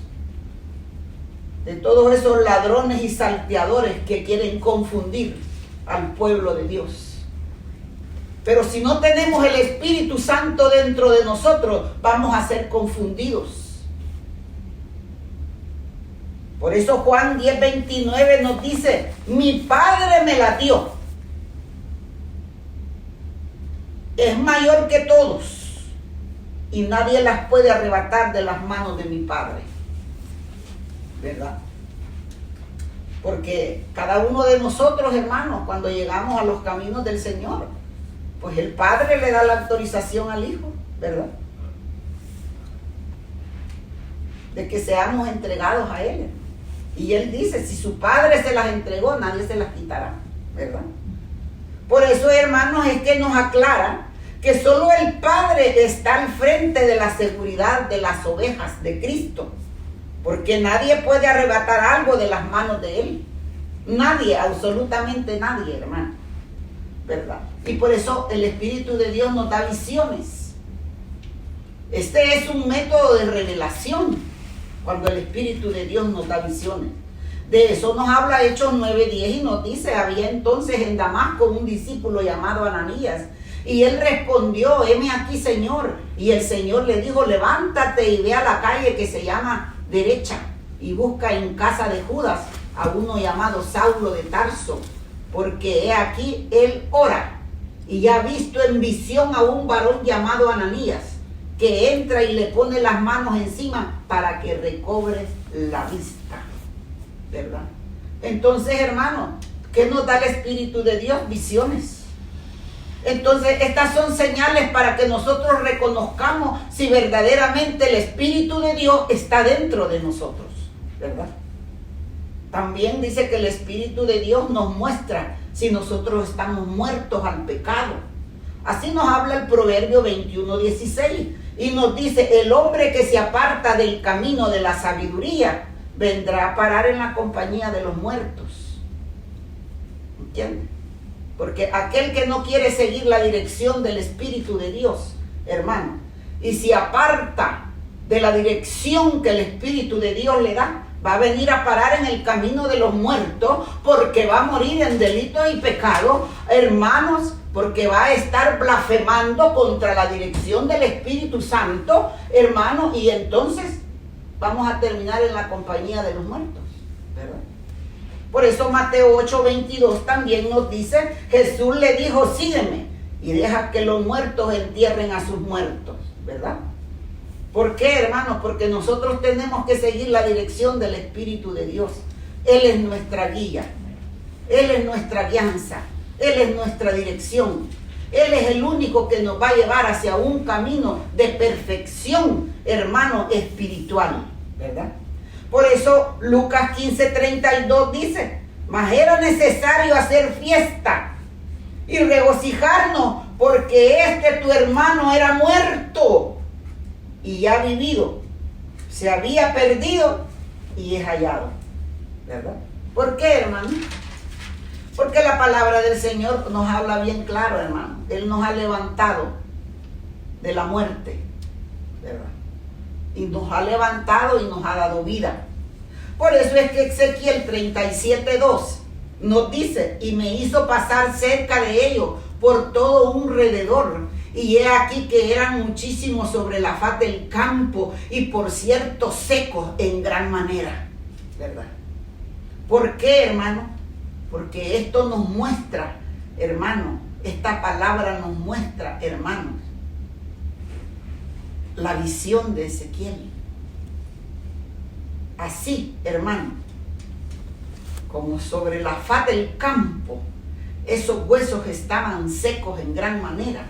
de todos esos ladrones y salteadores que quieren confundir al pueblo de Dios. Pero si no tenemos el Espíritu Santo dentro de nosotros, vamos a ser confundidos. Por eso Juan 10:29 nos dice, mi Padre me la dio. Es mayor que todos y nadie las puede arrebatar de las manos de mi Padre. ¿Verdad? Porque cada uno de nosotros, hermanos, cuando llegamos a los caminos del Señor, pues el Padre le da la autorización al Hijo, ¿verdad? De que seamos entregados a Él. Y Él dice, si su Padre se las entregó, nadie se las quitará, ¿verdad? Por eso, hermanos, es que nos aclara que solo el Padre está al frente de la seguridad de las ovejas de Cristo. Porque nadie puede arrebatar algo de las manos de Él. Nadie, absolutamente nadie, hermano. ¿Verdad? Y por eso el Espíritu de Dios nos da visiones. Este es un método de revelación. Cuando el Espíritu de Dios nos da visiones. De eso nos habla Hechos 9:10 y nos dice: había entonces en Damasco un discípulo llamado Ananías, y él respondió: heme aquí, Señor. Y el Señor le dijo: levántate y ve a la calle que se llama Derecha, y busca en casa de Judas a uno llamado Saulo de Tarso, porque he aquí él ora, y ha visto en visión a un varón llamado Ananías, que entra y le pone las manos encima para que recobre la vista. ¿Verdad? Entonces, hermano, ¿qué nos da el Espíritu de Dios? Visiones. Entonces, estas son señales para que nosotros reconozcamos si verdaderamente el Espíritu de Dios está dentro de nosotros, ¿verdad? También dice que el Espíritu de Dios nos muestra si nosotros estamos muertos al pecado. Así nos habla el Proverbio 21:16 y nos dice: el hombre que se aparta del camino de la sabiduría vendrá a parar en la compañía de los muertos. ¿Entiendes? Porque aquel que no quiere seguir la dirección del Espíritu de Dios, hermano, y se aparta de la dirección que el Espíritu de Dios le da, va a venir a parar en el camino de los muertos, porque va a morir en delitos y pecados, hermanos, porque va a estar blasfemando contra la dirección del Espíritu Santo, hermano, y entonces vamos a terminar en la compañía de los muertos, ¿verdad? Por eso Mateo 8:22 también nos dice: Jesús le dijo: sígueme y deja que los muertos entierren a sus muertos, ¿verdad? ¿Por qué, hermanos? Porque nosotros tenemos que seguir la dirección del Espíritu de Dios. Él es nuestra guía, Él es nuestra guianza, Él es nuestra dirección. Él es el único que nos va a llevar hacia un camino de perfección, hermano, espiritual, ¿verdad? Por eso Lucas 15:32 dice: mas era necesario hacer fiesta y regocijarnos, porque tu hermano era muerto y ya vivido, se había perdido y es hallado, ¿verdad? ¿Por qué, hermano? Porque la palabra del Señor nos habla bien claro, hermano. Él nos ha levantado de la muerte, ¿verdad? Y nos ha levantado y nos ha dado vida. Por eso es que Ezequiel 37:2 nos dice: y me hizo pasar cerca de ellos por todo un rededor, y he aquí que eran muchísimos sobre la faz del campo, y por cierto secos en gran manera, ¿verdad? ¿Por qué, hermano? Porque esto nos muestra, hermano, esta palabra nos muestra, hermanos, la visión de Ezequiel. Así, hermano, como sobre la faz del campo, esos huesos estaban secos en gran manera.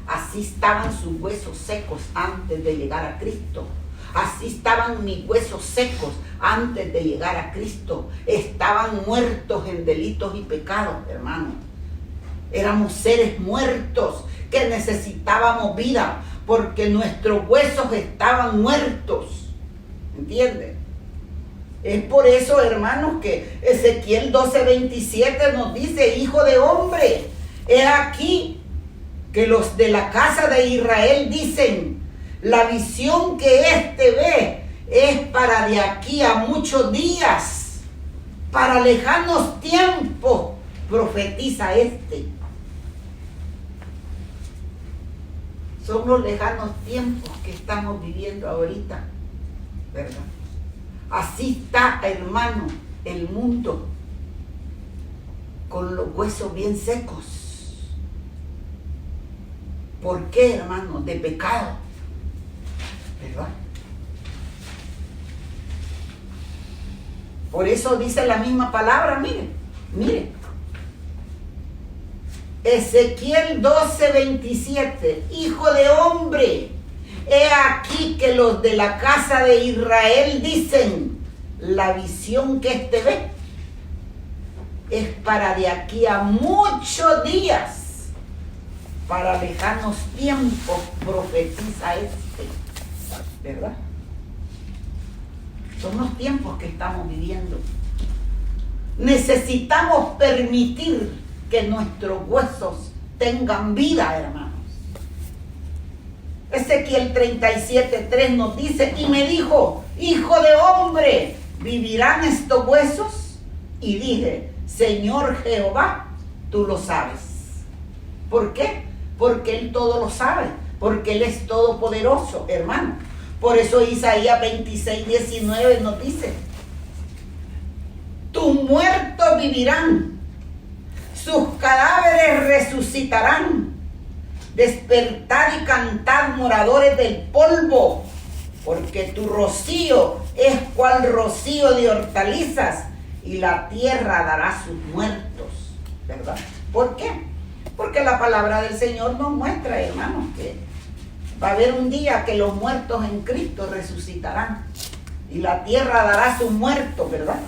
Así estaban sus huesos secos antes de llegar a Cristo. Así estaban mis huesos secos antes de llegar a Cristo. Estaban muertos en delitos y pecados, hermano. Éramos seres muertos que necesitábamos vida, porque nuestros huesos estaban muertos. ¿Entiendes? Es por eso, hermanos, que Ezequiel 12:27 nos dice: hijo de hombre, he aquí que los de la casa de Israel dicen: la visión que ve es para de aquí a muchos días, para lejanos tiempos, profetiza Son los lejanos tiempos que estamos viviendo ahorita, ¿verdad? Así está, hermano, el mundo, con los huesos bien secos. ¿Por qué, hermano? De pecado, ¿verdad? Por eso dice la misma palabra, mire. Ezequiel 12:27, hijo de hombre, he aquí que los de la casa de Israel dicen: la visión que ve es para de aquí a muchos días, para lejanos tiempos, profetiza ¿verdad? Son los tiempos que estamos viviendo. Necesitamos permitir que nuestros huesos tengan vida, hermanos. Ezequiel 37:3 nos dice: y me dijo: hijo de hombre, ¿vivirán estos huesos? y dije, Señor Jehová, tú lo sabes. ¿Por qué? Porque Él todo lo sabe, porque Él es todopoderoso, hermano. Por eso Isaías 26:19 nos dice, tus muertos vivirán, sus cadáveres resucitarán. Despertad y cantad, moradores del polvo, porque tu rocío es cual rocío de hortalizas, y la tierra dará sus muertos, ¿verdad? ¿Por qué? Porque la palabra del Señor nos muestra, hermanos, que va a haber un día que los muertos en Cristo resucitarán, y la tierra dará sus muertos, ¿verdad?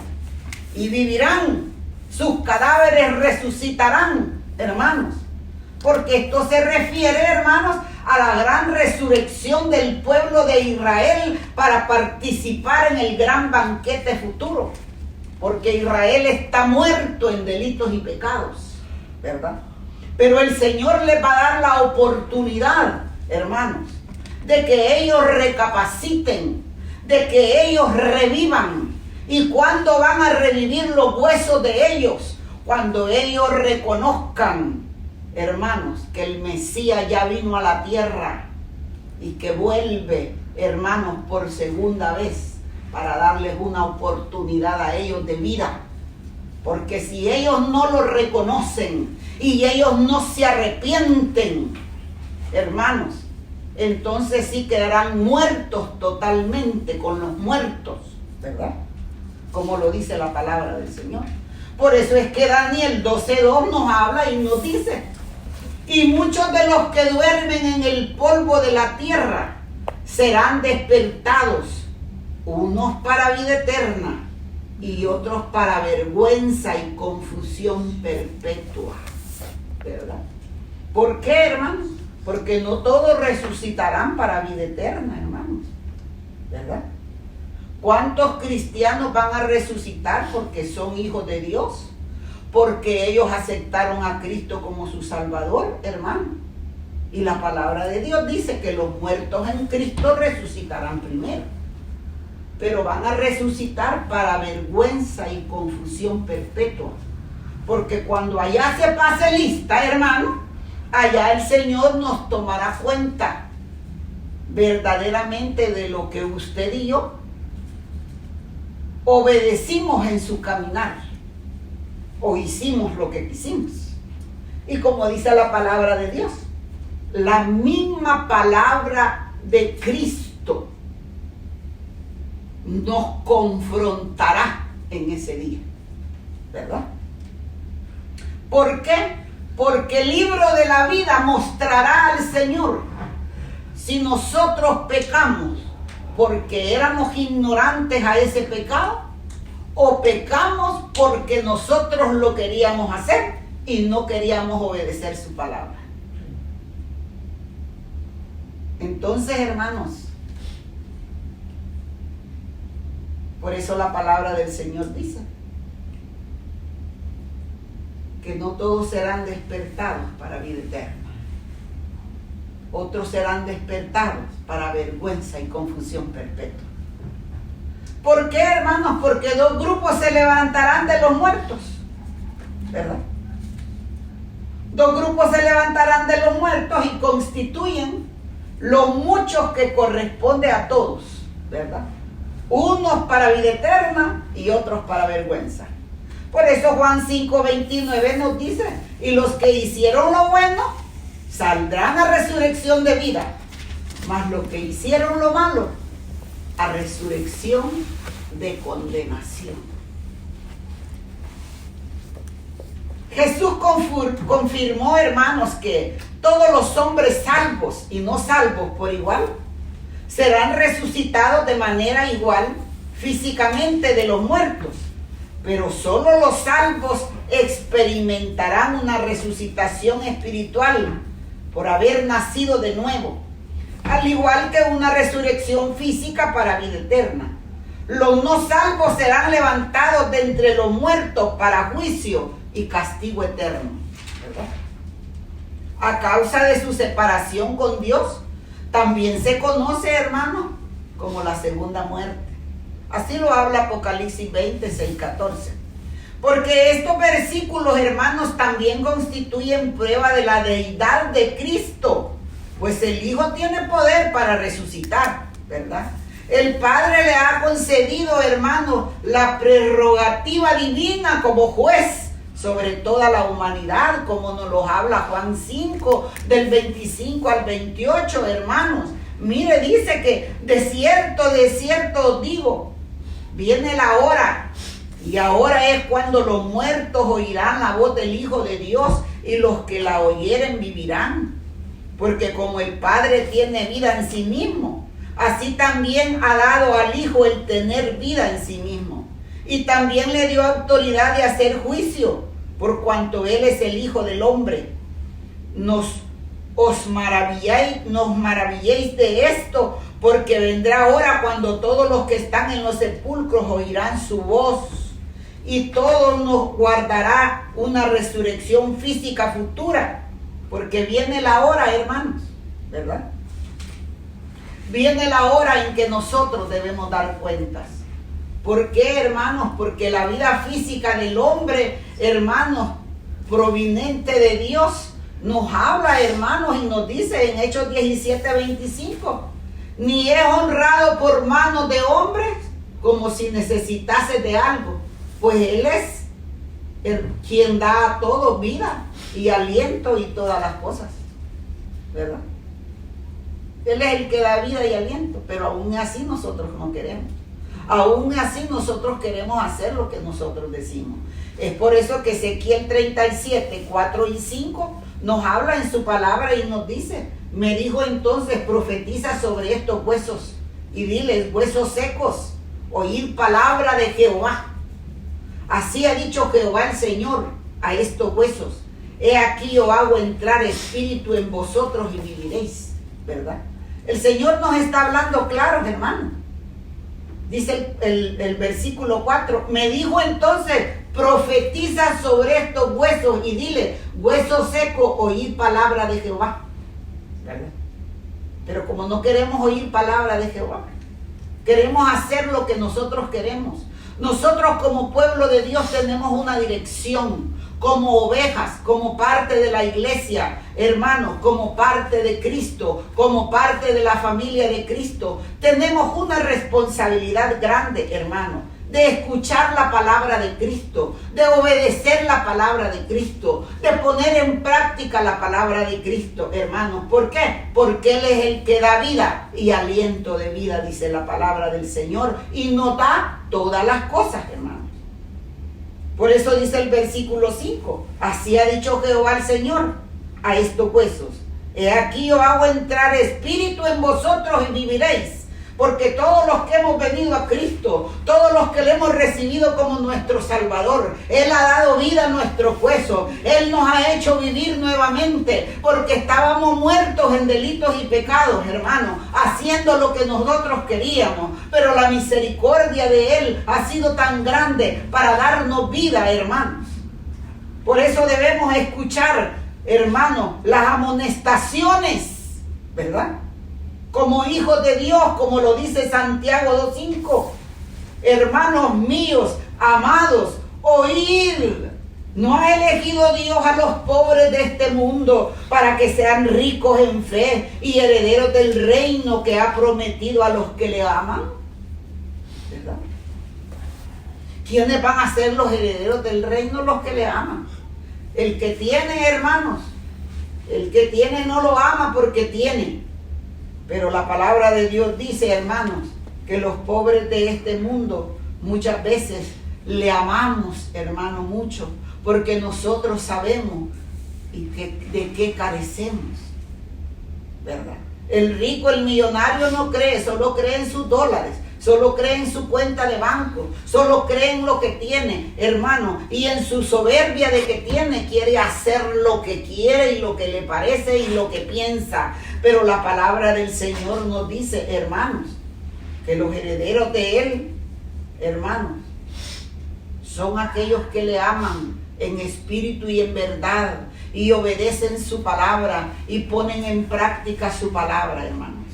Y vivirán, sus cadáveres resucitarán, hermanos. Porque esto se refiere, hermanos, a la gran resurrección del pueblo de Israel para participar en el gran banquete futuro. Porque Israel está muerto en delitos y pecados, ¿verdad? Pero el Señor les va a dar la oportunidad, hermanos, de que ellos recapaciten, de que ellos revivan. ¿Y cuándo van a revivir los huesos de ellos? Cuando ellos reconozcan, hermanos, que el Mesías ya vino a la tierra y que vuelve, hermanos, por segunda vez para darles una oportunidad a ellos de vida. Porque si ellos no lo reconocen y ellos no se arrepienten, hermanos, entonces sí quedarán muertos totalmente con los muertos, ¿verdad? Como lo dice la palabra del Señor. Por eso es que Daniel 12:2 nos habla y nos dice, y muchos de los que duermen en el polvo de la tierra serán despertados, unos para vida eterna y otros para vergüenza y confusión perpetua, ¿verdad? ¿Por qué, hermanos? Porque no todos resucitarán para vida eterna, hermanos, ¿verdad? ¿Cuántos cristianos van a resucitar porque son hijos de Dios? Porque ellos aceptaron a Cristo como su Salvador, hermano. Y la palabra de Dios dice que los muertos en Cristo resucitarán primero. Pero van a resucitar para vergüenza y confusión perpetua. Porque cuando allá se pase lista, hermano, allá el Señor nos tomará cuenta verdaderamente de lo que usted y yo obedecimos en su caminar o hicimos lo que quisimos. Y como dice la palabra de Dios, la misma palabra de Cristo nos confrontará en ese día, ¿verdad? ¿Por qué? Porque el libro de la vida mostrará al Señor si nosotros pecamos porque éramos ignorantes a ese pecado, o pecamos porque nosotros lo queríamos hacer y no queríamos obedecer su palabra. Entonces, hermanos, por eso la palabra del Señor dice que no todos serán despertados para vida eterna. Otros serán despertados para vergüenza y confusión perpetua. ¿Por qué, hermanos? Porque dos grupos se levantarán de los muertos, ¿verdad? Dos grupos se levantarán de los muertos y constituyen los muchos que corresponde a todos, ¿verdad? Unos para vida eterna y otros para vergüenza. Por eso Juan 5:29 nos dice, y los que hicieron lo bueno saldrán a resurrección de vida, mas los que hicieron lo malo a resurrección de condenación. Jesús confirmó, hermanos, que todos los hombres salvos y no salvos por igual serán resucitados de manera igual físicamente de los muertos, pero solo los salvos experimentarán una resucitación espiritual por haber nacido de nuevo, al igual que una resurrección física para vida eterna. Los no salvos serán levantados de entre los muertos para juicio y castigo eterno, ¿verdad? A causa de su separación con Dios, también se conoce, hermano, como la segunda muerte. Así lo habla Apocalipsis 20:6-14. Porque estos versículos, hermanos, también constituyen prueba de la deidad de Cristo. Pues el Hijo tiene poder para resucitar, ¿verdad? El Padre le ha concedido, hermanos, la prerrogativa divina como juez sobre toda la humanidad, como nos lo habla Juan 5, del 25 al 28, hermanos. Mire, dice que de cierto os digo, viene la hora, y ahora es cuando los muertos oirán la voz del Hijo de Dios, y los que la oyeren vivirán. Porque como el Padre tiene vida en sí mismo, así también ha dado al Hijo el tener vida en sí mismo. Y también le dio autoridad de hacer juicio, por cuanto Él es el Hijo del Hombre. Nos maravilléis de esto, porque vendrá hora cuando todos los que están en los sepulcros oirán su voz, y todos nos guardará una resurrección física futura. Porque viene la hora, hermanos, ¿verdad? Viene la hora en que nosotros debemos dar cuentas. ¿Por qué, hermanos? Porque la vida física del hombre, hermanos, proveniente de Dios, nos habla, hermanos, y nos dice en Hechos 17:25, ni es honrado por manos de hombres como si necesitase de algo, pues Él es quien da a todos vida y aliento y todas las cosas, ¿verdad? Él es el que da vida y aliento, pero aún así nosotros no queremos. Aún así nosotros queremos hacer lo que nosotros decimos. Es por eso que Ezequiel 37, 4 y 5 nos habla en su palabra y nos dice, me dijo entonces, profetiza sobre estos huesos y diles, huesos secos, oíd palabra de Jehová. Así ha dicho Jehová el Señor a estos huesos, he aquí yo hago entrar espíritu en vosotros y viviréis, ¿verdad? El Señor nos está hablando claro, hermano. Dice el versículo 4, me dijo entonces, profetiza sobre estos huesos y dile, hueso seco, oíd palabra de Jehová, ¿verdad? Pero como no queremos oír palabra de Jehová, queremos hacer lo que nosotros queremos. Nosotros como pueblo de Dios tenemos una dirección, como ovejas, como parte de la iglesia, hermanos, como parte de Cristo, como parte de la familia de Cristo. Tenemos una responsabilidad grande, hermano, de escuchar la palabra de Cristo, de obedecer la palabra de Cristo, de poner en práctica la palabra de Cristo, hermanos. ¿Por qué? Porque Él es el que da vida y aliento de vida, dice la palabra del Señor, y nos da todas las cosas, hermanos. Por eso dice el versículo 5, así ha dicho Jehová el Señor a estos huesos, he aquí yo hago entrar espíritu en vosotros y viviréis. Porque todos los que hemos venido a Cristo, todos los que le hemos recibido como nuestro Salvador, Él ha dado vida a nuestros huesos, Él nos ha hecho vivir nuevamente, porque estábamos muertos en delitos y pecados, hermanos, haciendo lo que nosotros queríamos, pero la misericordia de Él ha sido tan grande para darnos vida, hermanos. Por eso debemos escuchar, hermanos, las amonestaciones, ¿verdad? Como hijos de Dios, como lo dice Santiago 2:5. Hermanos míos, amados, oíd. ¿No ha elegido Dios a los pobres de este mundo para que sean ricos en fe y herederos del reino que ha prometido a los que le aman? ¿Verdad? ¿Quiénes van a ser los herederos del reino? Los que le aman. El que tiene, hermanos, el que tiene no lo ama porque tiene. Pero la palabra de Dios dice, hermanos, que los pobres de este mundo muchas veces le amamos, hermano, mucho, porque nosotros sabemos de qué carecemos, ¿verdad? El rico, el millonario no cree, solo cree en sus dólares, solo cree en su cuenta de banco, solo cree en lo que tiene, hermano, y en su soberbia de que tiene, quiere hacer lo que quiere y lo que le parece y lo que piensa. Pero la palabra del Señor nos dice, hermanos, que los herederos de Él, hermanos, son aquellos que le aman en espíritu y en verdad y obedecen su palabra y ponen en práctica su palabra, hermanos.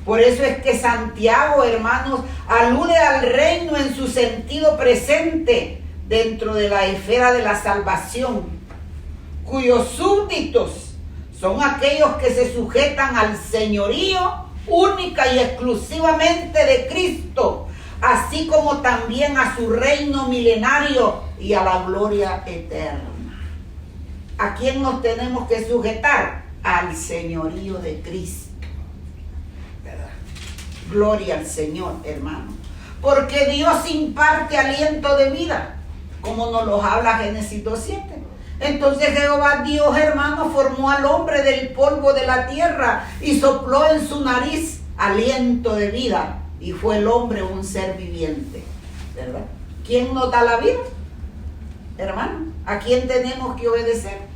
Por eso es que Santiago, hermanos, alude al reino en su sentido presente, dentro de la esfera de la salvación, cuyos súbditos son aquellos que se sujetan al señorío única y exclusivamente de Cristo, así como también a su reino milenario y a la gloria eterna. ¿A quién nos tenemos que sujetar? Al señorío de Cristo, ¿verdad? Gloria al Señor, hermano. Porque Dios imparte aliento de vida, como nos lo habla Génesis 2:7. Entonces Jehová Dios, hermano, formó al hombre del polvo de la tierra y sopló en su nariz aliento de vida, y fue el hombre un ser viviente, ¿verdad? ¿Quién nos da la vida? Hermano, ¿a quién tenemos que obedecer?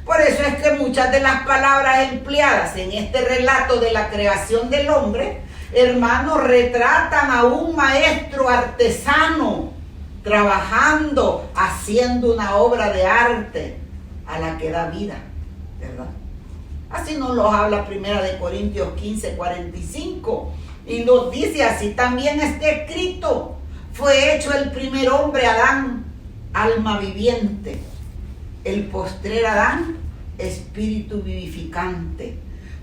Por eso es que muchas de las palabras empleadas en este relato de la creación del hombre, hermanos, retratan a un maestro artesano trabajando, haciendo una obra de arte a la que da vida, ¿verdad? Así nos lo habla 1 Corintios 15:45, y nos dice así: también está escrito, fue hecho el primer hombre Adán, alma viviente, el postrer Adán, espíritu vivificante.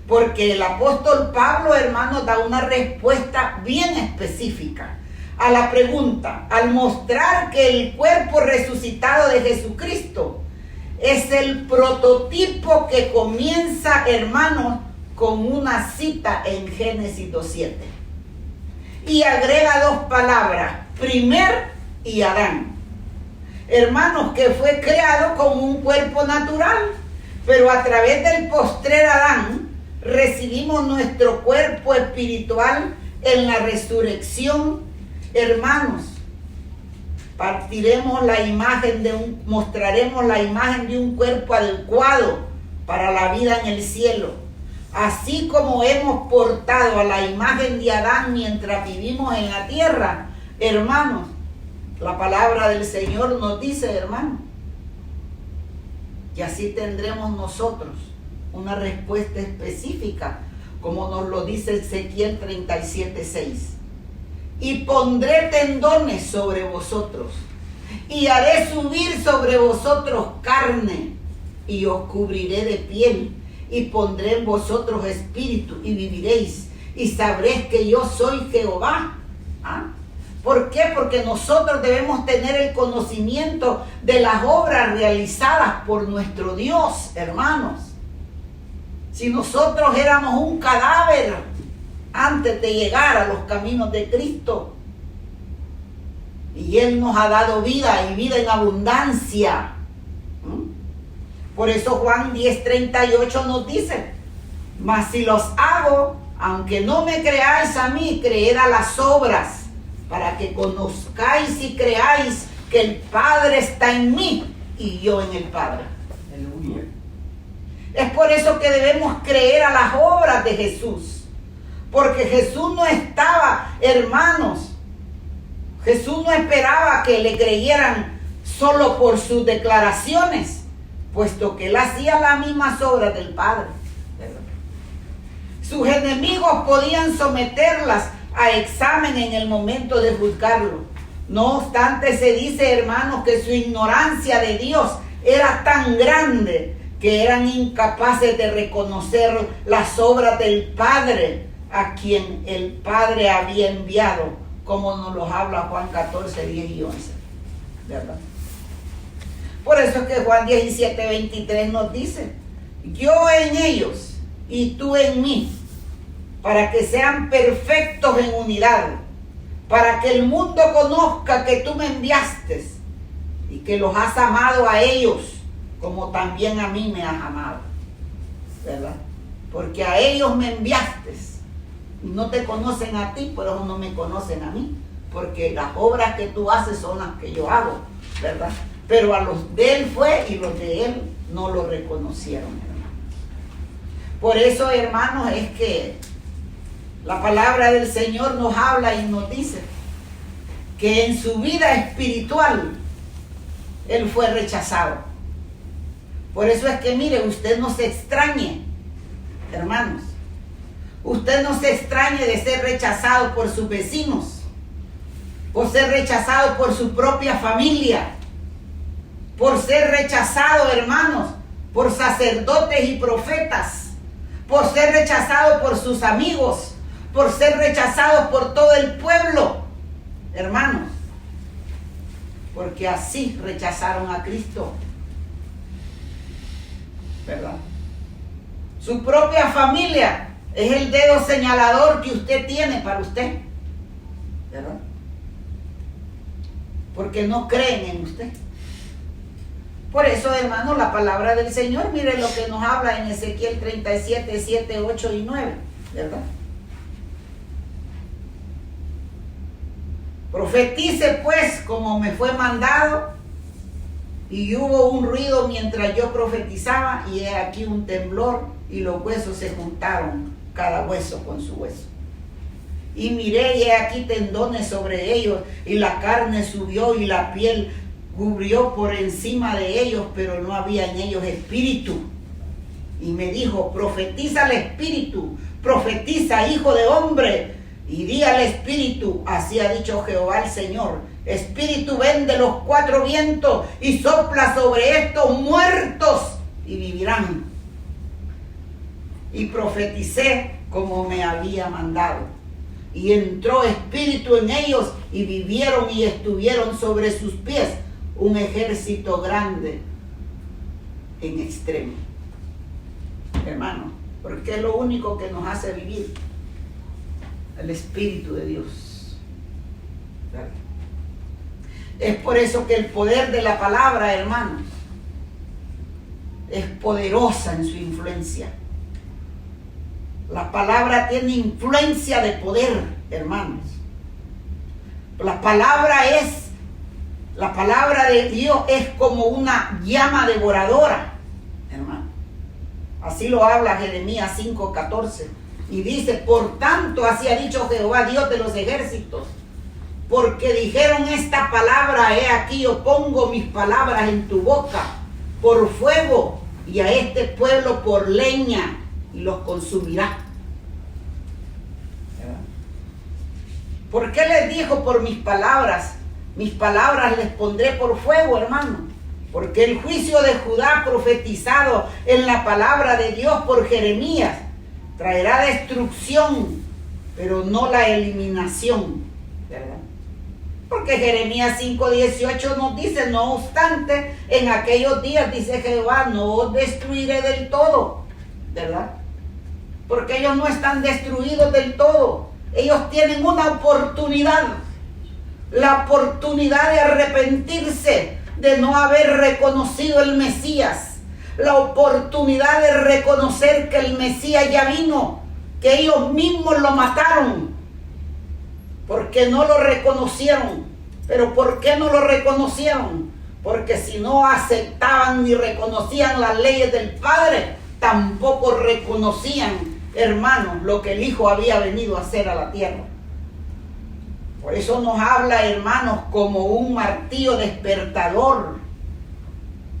Porque el apóstol Pablo, hermano, da una respuesta bien específica a la pregunta, al mostrar que el cuerpo resucitado de Jesucristo es el prototipo que comienza, hermanos, con una cita en Génesis 2:7. Y agrega dos palabras, primer y Adán. Hermanos, que fue creado con un cuerpo natural, pero a través del postrer Adán recibimos nuestro cuerpo espiritual en la resurrección. Hermanos, mostraremos la imagen de un cuerpo adecuado para la vida en el cielo. Así como hemos portado a la imagen de Adán mientras vivimos en la tierra, hermanos, la palabra del Señor nos dice, hermanos, que así tendremos nosotros una respuesta específica, como nos lo dice Ezequiel 37:6. Y pondré tendones sobre vosotros, y haré subir sobre vosotros carne, y os cubriré de piel, y pondré en vosotros espíritu, y viviréis, y sabréis que yo soy Jehová. ¿Ah? ¿Por qué? Porque nosotros debemos tener el conocimiento de las obras realizadas por nuestro Dios, hermanos. Si nosotros éramos un cadáver antes de llegar a los caminos de Cristo, y Él nos ha dado vida y vida en abundancia. Por eso Juan 10:38 nos dice: mas si los hago, aunque no me creáis a mí, creed a las obras, para que conozcáis y creáis que el Padre está en mí y yo en el Padre. Aleluya. Es por eso que debemos creer a las obras de Jesús, porque Jesús no estaba, hermanos, Jesús no esperaba que le creyeran solo por sus declaraciones, puesto que Él hacía las mismas obras del Padre. Sus enemigos podían someterlas a examen en el momento de juzgarlo. No obstante, se dice, hermanos, que su ignorancia de Dios era tan grande que eran incapaces de reconocer las obras del Padre, a quien el Padre había enviado, como nos lo habla Juan 14:10 y 11, ¿verdad? Por eso es que Juan 17:23 nos dice: yo en ellos y tú en mí, para que sean perfectos en unidad, para que el mundo conozca que tú me enviaste y que los has amado a ellos como también a mí me has amado, ¿verdad? Porque a ellos me enviaste y no te conocen a ti, por eso no me conocen a mí, porque las obras que tú haces son las que yo hago, ¿verdad? Pero a los de Él fue y los de Él no lo reconocieron, hermano. Por eso, hermanos, es que la palabra del Señor nos habla y nos dice que en su vida espiritual Él fue rechazado. Por eso es que, mire, usted no se extrañe, hermanos. Usted no se extrañe de ser rechazado por sus vecinos, por ser rechazado por su propia familia, por ser rechazado, hermanos, por sacerdotes y profetas, por ser rechazado por sus amigos, por ser rechazado por todo el pueblo, hermanos, porque así rechazaron a Cristo, ¿verdad? Su propia familia es el dedo señalador que usted tiene para usted, ¿verdad? Porque no creen en usted. Por eso, hermanos, la palabra del Señor, mire lo que nos habla en Ezequiel 37, 7, 8 y 9, ¿verdad? Profetice pues como me fue mandado, y hubo un ruido mientras yo profetizaba, y he aquí un temblor, y los huesos se juntaron, cada hueso con su hueso. Y miré, y he aquí tendones sobre ellos, y la carne subió, y la piel cubrió por encima de ellos, pero no había en ellos espíritu. Y me dijo, profetiza al espíritu, profetiza, hijo de hombre, y di al espíritu, así ha dicho Jehová el Señor, espíritu, ven de los cuatro vientos y sopla sobre estos muertos y vivirán. Y profeticé como me había mandado, y entró espíritu en ellos, y vivieron y estuvieron sobre sus pies un ejército grande en extremo. Hermano, porque es lo único que nos hace vivir, el Espíritu de Dios. ¿Verdad? Es por eso que el poder de la palabra, hermanos, es poderosa en su influencia. La palabra tiene influencia de poder, hermanos. La palabra de Dios es como una llama devoradora, hermano. Así lo habla Jeremías 5:14. Y dice, por tanto, así ha dicho Jehová, Dios de los ejércitos, porque dijeron esta palabra, he aquí yo pongo mis palabras en tu boca, por fuego, y a este pueblo por leña, y los consumirá. ¿Por qué les dijo por mis palabras? Mis palabras les pondré por fuego, hermano. Porque el juicio de Judá profetizado en la palabra de Dios por Jeremías traerá destrucción, pero no la eliminación, ¿verdad? Porque Jeremías 5:18 nos dice, no obstante, en aquellos días, dice Jehová, no os destruiré del todo, ¿verdad? Porque ellos no están destruidos del todo. Ellos tienen una oportunidad, la oportunidad de arrepentirse, de no haber reconocido el Mesías, la oportunidad de reconocer que el Mesías ya vino, que ellos mismos lo mataron, porque no lo reconocieron. ¿Pero por qué no lo reconocieron? Porque si no aceptaban ni reconocían las leyes del Padre, tampoco reconocían, hermanos, lo que el Hijo había venido a hacer a la tierra. Por eso nos habla, hermanos, como un martillo despertador.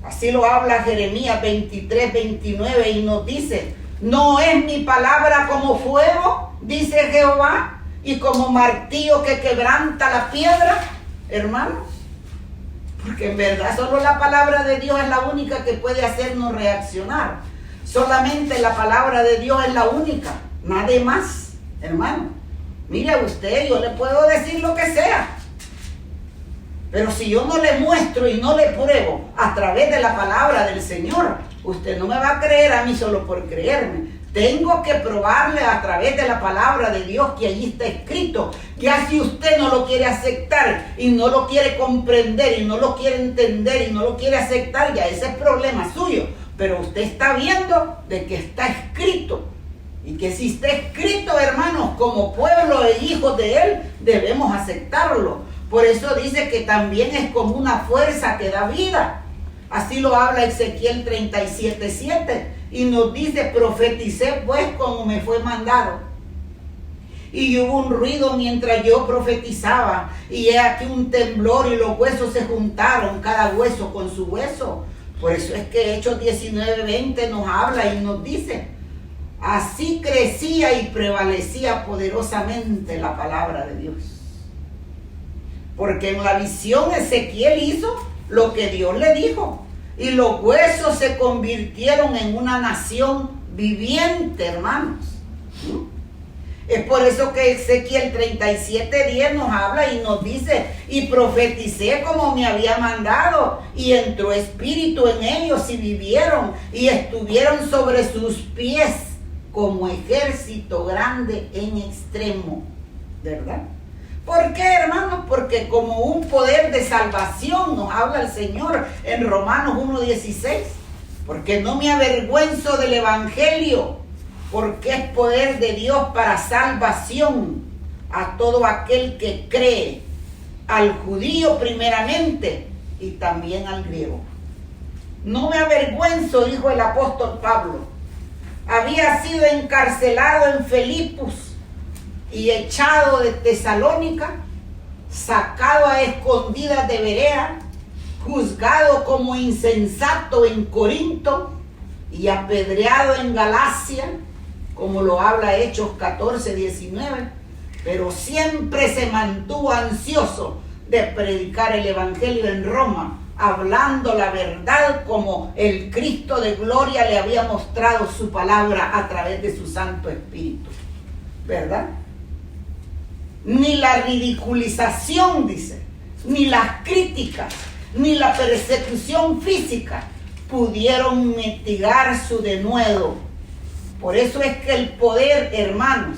Así lo habla Jeremías 23:29 y nos dice, ¿no es mi palabra como fuego, dice Jehová, y como martillo que quebranta la piedra? Hermanos, porque en verdad solo la palabra de Dios es la única que puede hacernos reaccionar. Solamente la palabra de Dios es la única, nadie más, hermano. Mire usted, yo le puedo decir lo que sea, pero si yo no le muestro y no le pruebo a través de la palabra del Señor, usted no me va a creer a mí solo por creerme. Tengo que probarle a través de la palabra de Dios que allí está escrito. Ya si usted no lo quiere aceptar y no lo quiere comprender y no lo quiere entender y no lo quiere aceptar, ya ese es problema suyo. Pero usted está viendo de que está escrito. Y que si está escrito, hermanos, como pueblo e hijos de Él, debemos aceptarlo. Por eso dice que también es como una fuerza que da vida. Así lo habla Ezequiel 37:7. Y nos dice, profeticé pues como me fue mandado. Y hubo un ruido mientras yo profetizaba. Y he aquí un temblor y los huesos se juntaron, cada hueso con su hueso. Por eso es que Hechos 19:20 nos habla y nos dice, así crecía y prevalecía poderosamente la palabra de Dios. Porque en la visión Ezequiel hizo lo que Dios le dijo. Y los huesos se convirtieron en una nación viviente, hermanos. Es por eso que Ezequiel 37:10 nos habla y nos dice: y profeticé como me había mandado, y entró espíritu en ellos y vivieron, y estuvieron sobre sus pies como ejército grande en extremo. ¿Verdad? ¿Por qué, hermanos? Porque como un poder de salvación nos habla el Señor en Romanos 1:16. Porque no me avergüenzo del evangelio, porque es poder de Dios para salvación a todo aquel que cree, al judío primeramente y también al griego. No me avergüenzo, dijo el apóstol Pablo. Había sido encarcelado en Filipos y echado de Tesalónica, sacado a escondidas de Berea, juzgado como insensato en Corinto y apedreado en Galacia, como lo habla Hechos 14:19, pero siempre se mantuvo ansioso de predicar el evangelio en Roma, hablando la verdad como el Cristo de gloria le había mostrado su palabra a través de su Santo Espíritu. ¿Verdad? Ni la ridiculización, dice, ni las críticas, ni la persecución física pudieron mitigar su denuedo. Por eso es que el poder, hermanos,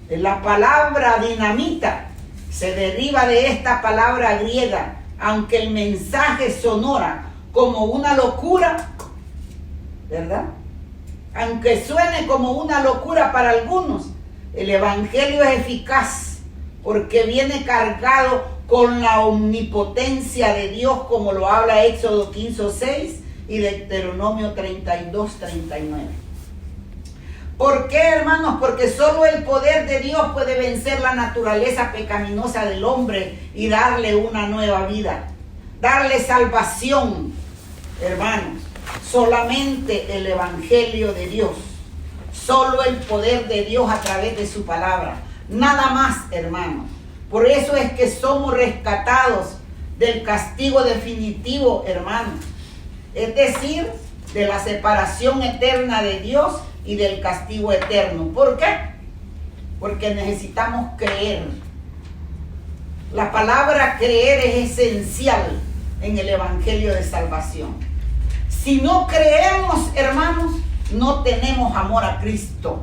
de la palabra dinamita se deriva de esta palabra griega, aunque el mensaje sonora como una locura, ¿verdad? Aunque suene como una locura para algunos, el evangelio es eficaz porque viene cargado con la omnipotencia de Dios, como lo habla Éxodo 15:6 y Deuteronomio 32:39. ¿Por qué, hermanos? Porque solo el poder de Dios puede vencer la naturaleza pecaminosa del hombre y darle una nueva vida, darle salvación, hermanos. Solamente el evangelio de Dios, solo el poder de Dios a través de su palabra, nada más, hermanos. Por eso es que somos rescatados del castigo definitivo, hermanos, es decir, de la separación eterna de Dios y del castigo eterno. ¿Por qué? Porque necesitamos creer. La palabra creer es esencial en el evangelio de salvación. Si no creemos, hermanos, no tenemos amor a Cristo.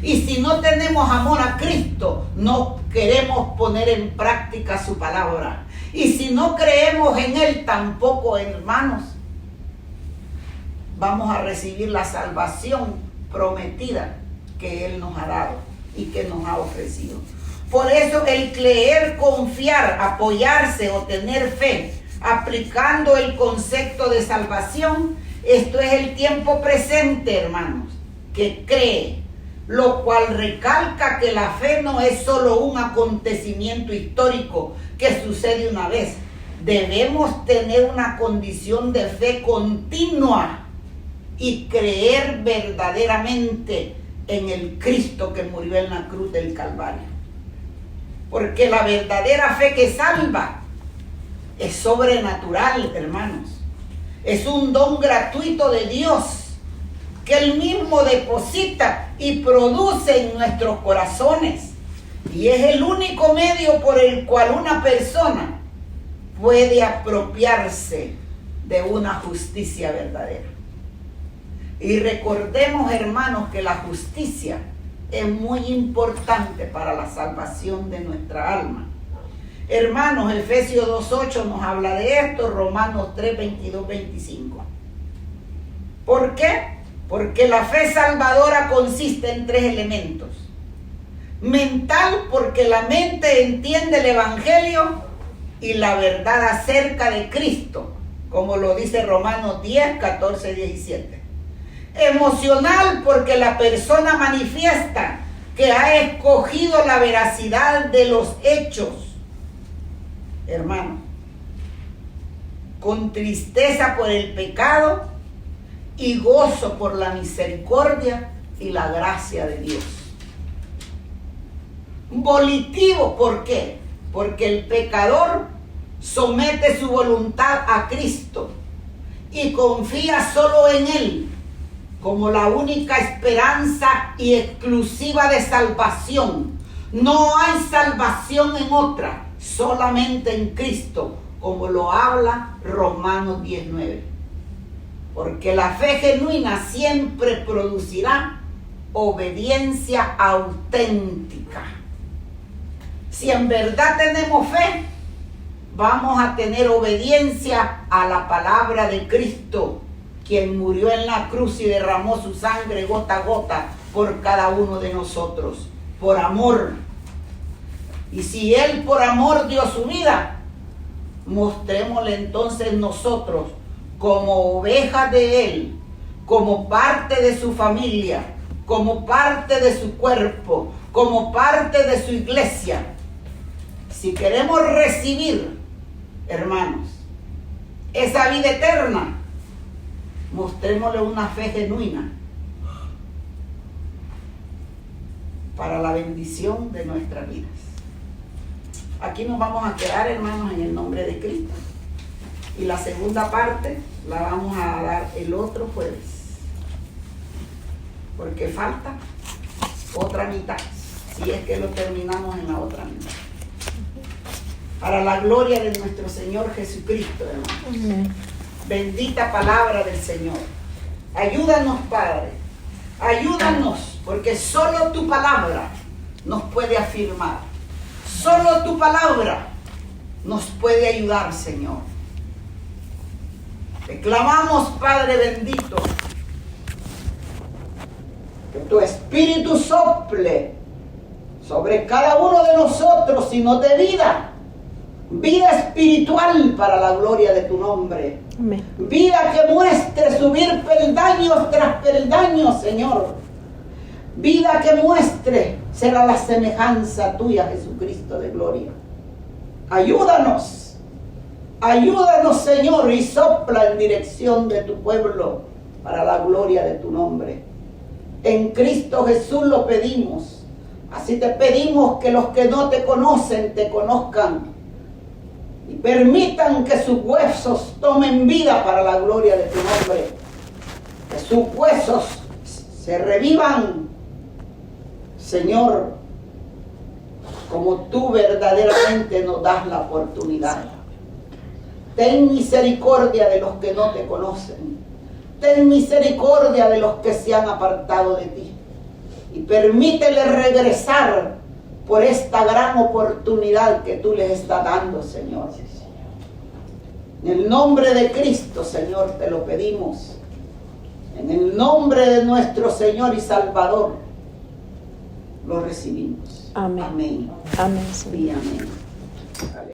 Y si no tenemos amor a Cristo, no queremos poner en práctica su palabra. Y si no creemos en Él tampoco, hermanos, vamos a recibir la salvación prometida que Él nos ha dado y que nos ha ofrecido. Por eso el creer, confiar, apoyarse o tener fe, aplicando el concepto de salvación, esto es el tiempo presente, hermanos, que cree, lo cual recalca que la fe no es solo un acontecimiento histórico que sucede una vez. Debemos tener una condición de fe continua y creer verdaderamente en el Cristo que murió en la cruz del Calvario. Porque la verdadera fe que salva es sobrenatural, hermanos. Es un don gratuito de Dios que Él mismo deposita y produce en nuestros corazones. Y es el único medio por el cual una persona puede apropiarse de una justicia verdadera. Y recordemos, hermanos, que la justicia es muy importante para la salvación de nuestra alma. Hermanos, Efesios 2:8 nos habla de esto, Romanos 3:22-25. ¿Por qué? Porque la fe salvadora consiste en 3 elementos. Mental, porque la mente entiende el evangelio y la verdad acerca de Cristo, como lo dice Romanos 10:14-17. Emocional, porque la persona manifiesta que ha escogido la veracidad de los hechos, hermano, con tristeza por el pecado y gozo por la misericordia y la gracia de Dios. Volitivo, ¿por qué? Porque el pecador somete su voluntad a Cristo y confía solo en Él como la única esperanza y exclusiva de salvación. No hay salvación en otra, solamente en Cristo, como lo habla Romanos 19. Porque la fe genuina siempre producirá obediencia auténtica. Si en verdad tenemos fe, vamos a tener obediencia a la palabra de Cristo, quien murió en la cruz y derramó su sangre gota a gota por cada uno de nosotros, por amor. Y si Él por amor dio su vida, mostrémosle entonces nosotros como ovejas de Él, como parte de su familia, como parte de su cuerpo, como parte de su iglesia. Si queremos recibir, hermanos, esa vida eterna, mostrémosle una fe genuina para la bendición de nuestras vidas. Aquí nos vamos a quedar, hermanos, en el nombre de Cristo. Y la segunda parte la vamos a dar el otro jueves, porque falta otra mitad, si es que lo terminamos en la otra mitad. Para la gloria de nuestro Señor Jesucristo, hermanos. Amén. Bendita palabra del Señor. Ayúdanos, Padre. Ayúdanos, porque solo tu palabra nos puede afirmar. Solo tu palabra nos puede ayudar, Señor. Te clamamos, Padre bendito, que tu Espíritu sople sobre cada uno de nosotros y nos dé vida espiritual para la gloria de tu nombre. Amén. Vida que muestre subir peldaños tras peldaños, Señor. Vida que muestre ser a la semejanza tuya, Jesucristo de gloria. Ayúdanos, Señor, y sopla en dirección de tu pueblo para la gloria de tu nombre. En Cristo Jesús lo pedimos. Así te pedimos que los que no te conocen te conozcan y permitan que sus huesos tomen vida para la gloria de tu nombre. Que sus huesos se revivan, Señor, como tú verdaderamente nos das la oportunidad. Ten misericordia de los que no te conocen. Ten misericordia de los que se han apartado de ti. Y permítele regresar por esta gran oportunidad que tú les estás dando, Señor. En el nombre de Cristo, Señor, te lo pedimos. En el nombre de nuestro Señor y Salvador, lo recibimos. Amén. Amén. Amén, Señor. Y amén.